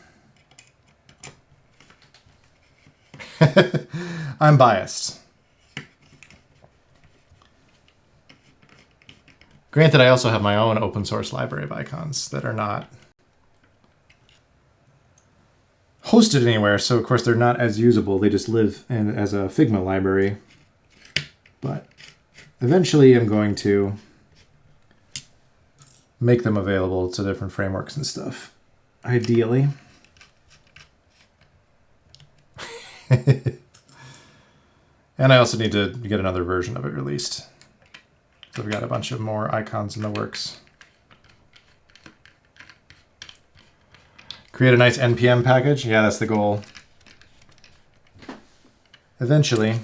I'm biased. Granted, I also have my own open source library of icons that are not hosted anywhere, so of course they're not as usable. They just live in as a Figma library. But eventually I'm going to make them available to different frameworks and stuff. Ideally. And I also need to get another version of it released. So I've got a bunch of more icons in the works. Create a nice NPM package. Yeah, that's the goal. Eventually.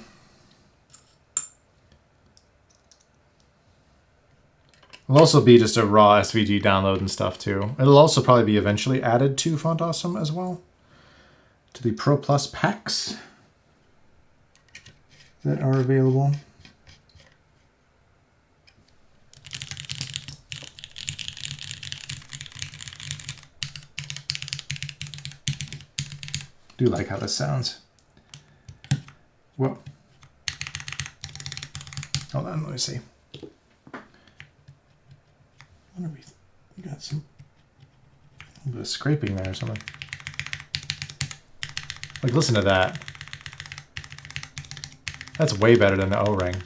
It'll also be just a raw SVG download and stuff too. It'll also probably be eventually added to Font Awesome as well. To the Pro Plus packs that are available. Do like how this sounds. Whoa. Hold on, let me see. I wonder if we got some a little bit of scraping there or something. Like, listen to that. That's way better than the O-ring.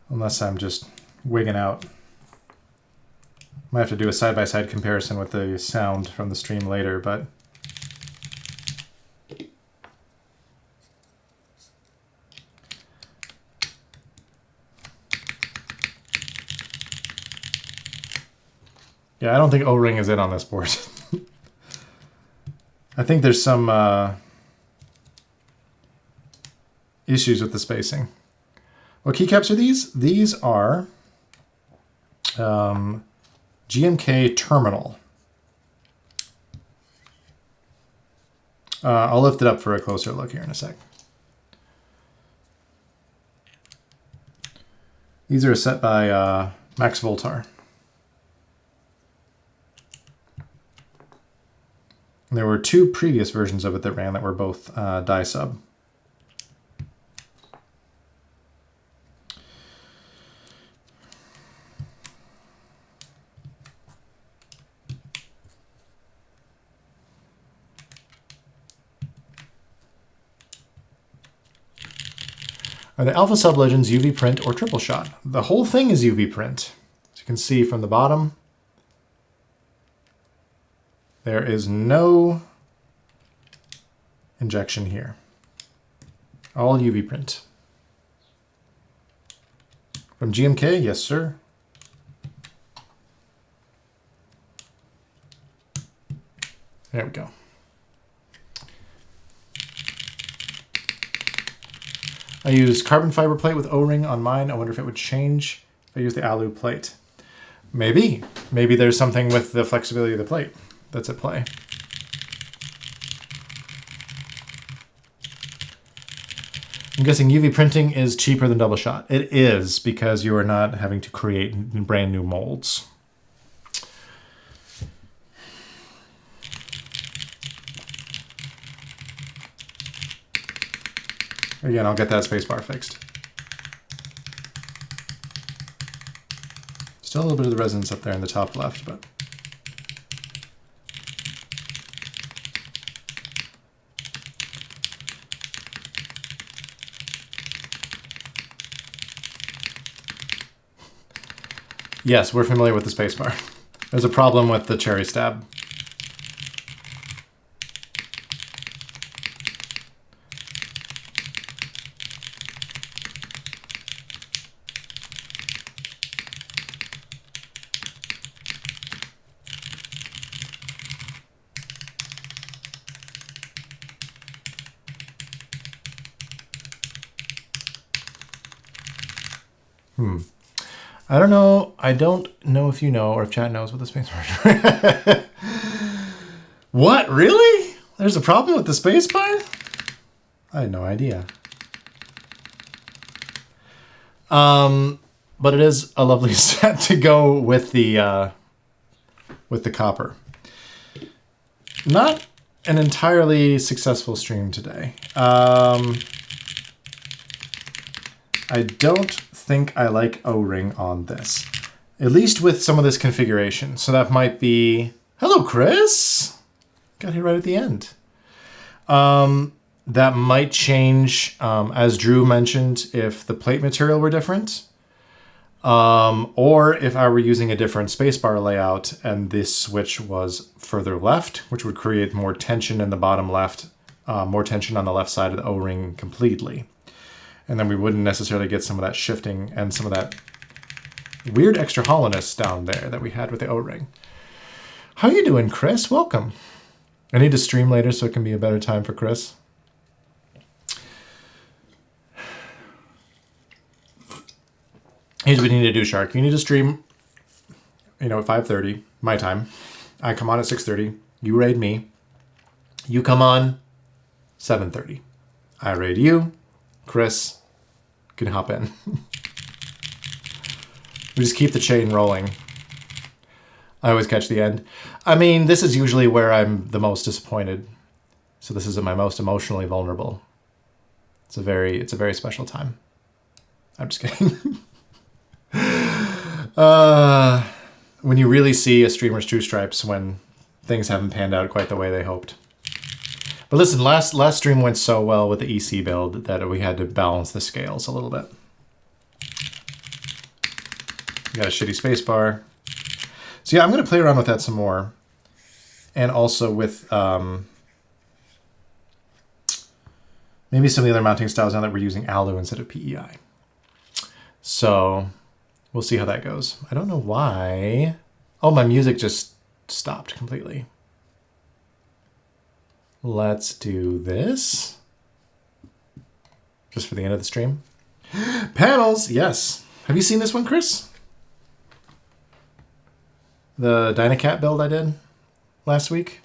Unless I'm just wigging out. Might have to do a side-by-side comparison with the sound from the stream later, but yeah, I don't think O-ring is in on this board. I think there's some issues with the spacing. What keycaps are these? These are GMK Terminal. I'll lift it up for a closer look here in a sec. These are set by Max Voltar. And there were two previous versions of it that ran that were both die sub. Are the Alpha Sub Legends UV print or triple shot? The whole thing is UV print. As you can see from the bottom, there is no injection here. All UV print. From GMK, yes sir. There we go. I use carbon fiber plate with O-ring on mine. I wonder if it would change if I use the alu plate. Maybe. Maybe there's something with the flexibility of the plate that's at play. I'm guessing UV printing is cheaper than double shot. It is, because you are not having to create brand new molds. Again, I'll get that spacebar fixed. Still a little bit of the resonance up there in the top left, but... Yes, we're familiar with the spacebar. There's a problem with the cherry stab. I don't know. I don't know if you know or if chat knows what the spacebar is. What? Really? There's a problem with the spacebar? I had no idea. But it is a lovely set to go with the copper. Not an entirely successful stream today. I don't think I like O-ring on this, at least with some of this configuration. So that might be, hello, Chris. Got here right at the end. That might change, as Drew mentioned, if the plate material were different, or if I were using a different spacebar layout and this switch was further left, which would create more tension in the bottom left, more tension on the left side of the O-ring completely. And then we wouldn't necessarily get some of that shifting and some of that weird extra hollowness down there that we had with the O-ring. How you doing, Chris? Welcome. I need to stream later so it can be a better time for Chris. Here's what you need to do, Shark. You need to stream, at 5:30, my time. I come on at 6:30. You raid me. You come on 7:30. I raid you. Chris can hop in. We just keep the chain rolling. I always catch the end. I mean, this is usually where I'm the most disappointed. So this is my most emotionally vulnerable. It's a very special time. I'm just kidding. When you really see a streamer's true stripes when things haven't panned out quite the way they hoped. But listen, last stream went so well with the EC build that we had to balance the scales a little bit. We got a shitty spacebar. So yeah, I'm going to play around with that some more. And also with maybe some of the other mounting styles now that we're using alu instead of PEI. So we'll see how that goes. I don't know why. Oh, my music just stopped completely. Let's do this. Just for the end of the stream. Panels, yes. Have you seen this one, Chris? The Dynacat build I did last week?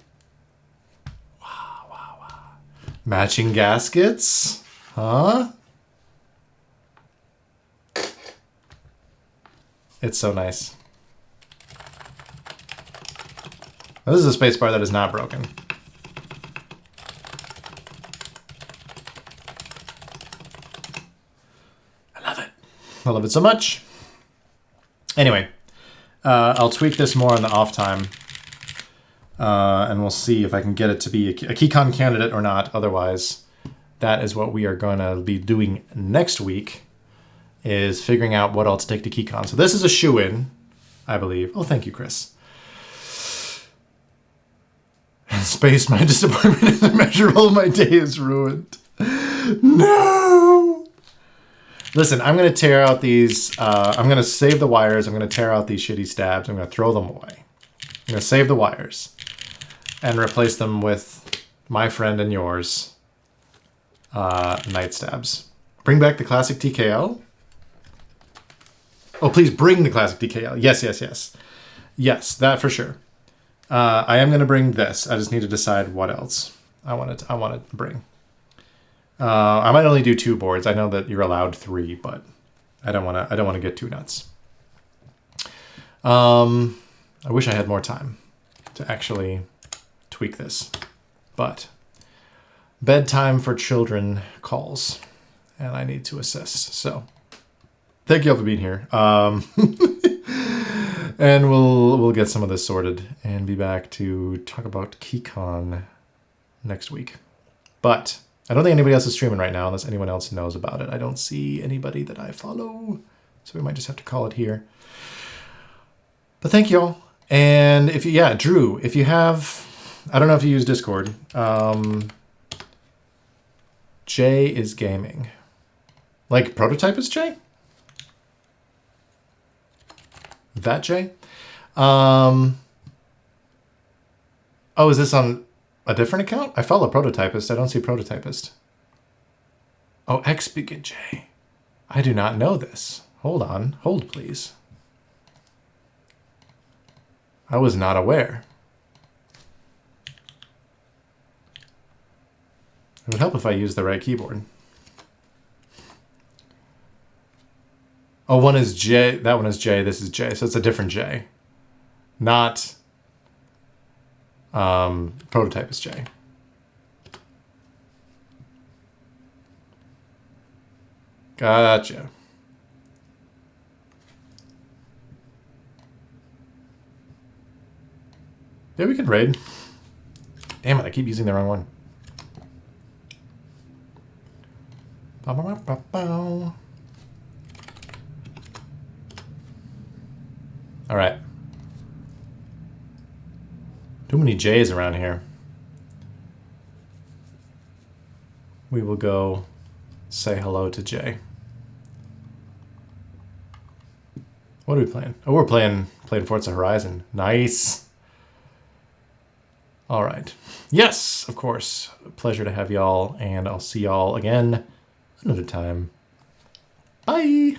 Wow. Matching gaskets? Huh? It's so nice. Now, this is a spacebar that is not broken. I love it so much. Anyway, I'll tweak this more on the off time. And we'll see if I can get it to be a KeyCon candidate or not. Otherwise, that is what we are going to be doing next week, is figuring out what else to take to KeyCon. So this is a shoo-in, I believe. Oh, thank you, Chris. Space, my disappointment is immeasurable. My day is ruined. No! Listen, I'm going to tear out these, I'm going to save the wires, I'm going to tear out these shitty stabs, I'm going to throw them away. I'm going to save the wires and replace them with my friend and yours, night stabs. Bring back the classic TKL? Oh, please bring the classic TKL. Yes. Yes, that for sure. I am going to bring this. I just need to decide what else I want to bring. I might only do 2 boards. I know that you're allowed 3, but I don't want to get too nuts. I wish I had more time to actually tweak this, but bedtime for children calls. and I need to assist. So thank you all for being here. And we'll get some of this sorted and be back to talk about KeyCon next week. But I don't think anybody else is streaming right now unless anyone else knows about it. I don't see anybody that I follow, so we might just have to call it here. But thank you all. And if you, yeah, Drew, if you have, I don't know if you use Discord. Jay is gaming. Like prototype is Jay? That Jay? Oh, is this on a different account? I follow Prototypist. I don't see Prototypist. Oh, Xbigit Jay. I do not know this. Hold on. Hold, please. I was not aware. It would help if I used the right keyboard. Oh, one is J. That one is J. This is J. So it's a different J. Not prototype is J. Gotcha. Yeah, we can raid. Damn it, I keep using the wrong one. All right. Too many J's around here. We will go say hello to Jay. What are we playing? Oh, we're playing Forza Horizon. Nice. All right. Yes, of course. Pleasure to have y'all, and I'll see y'all again another time. Bye.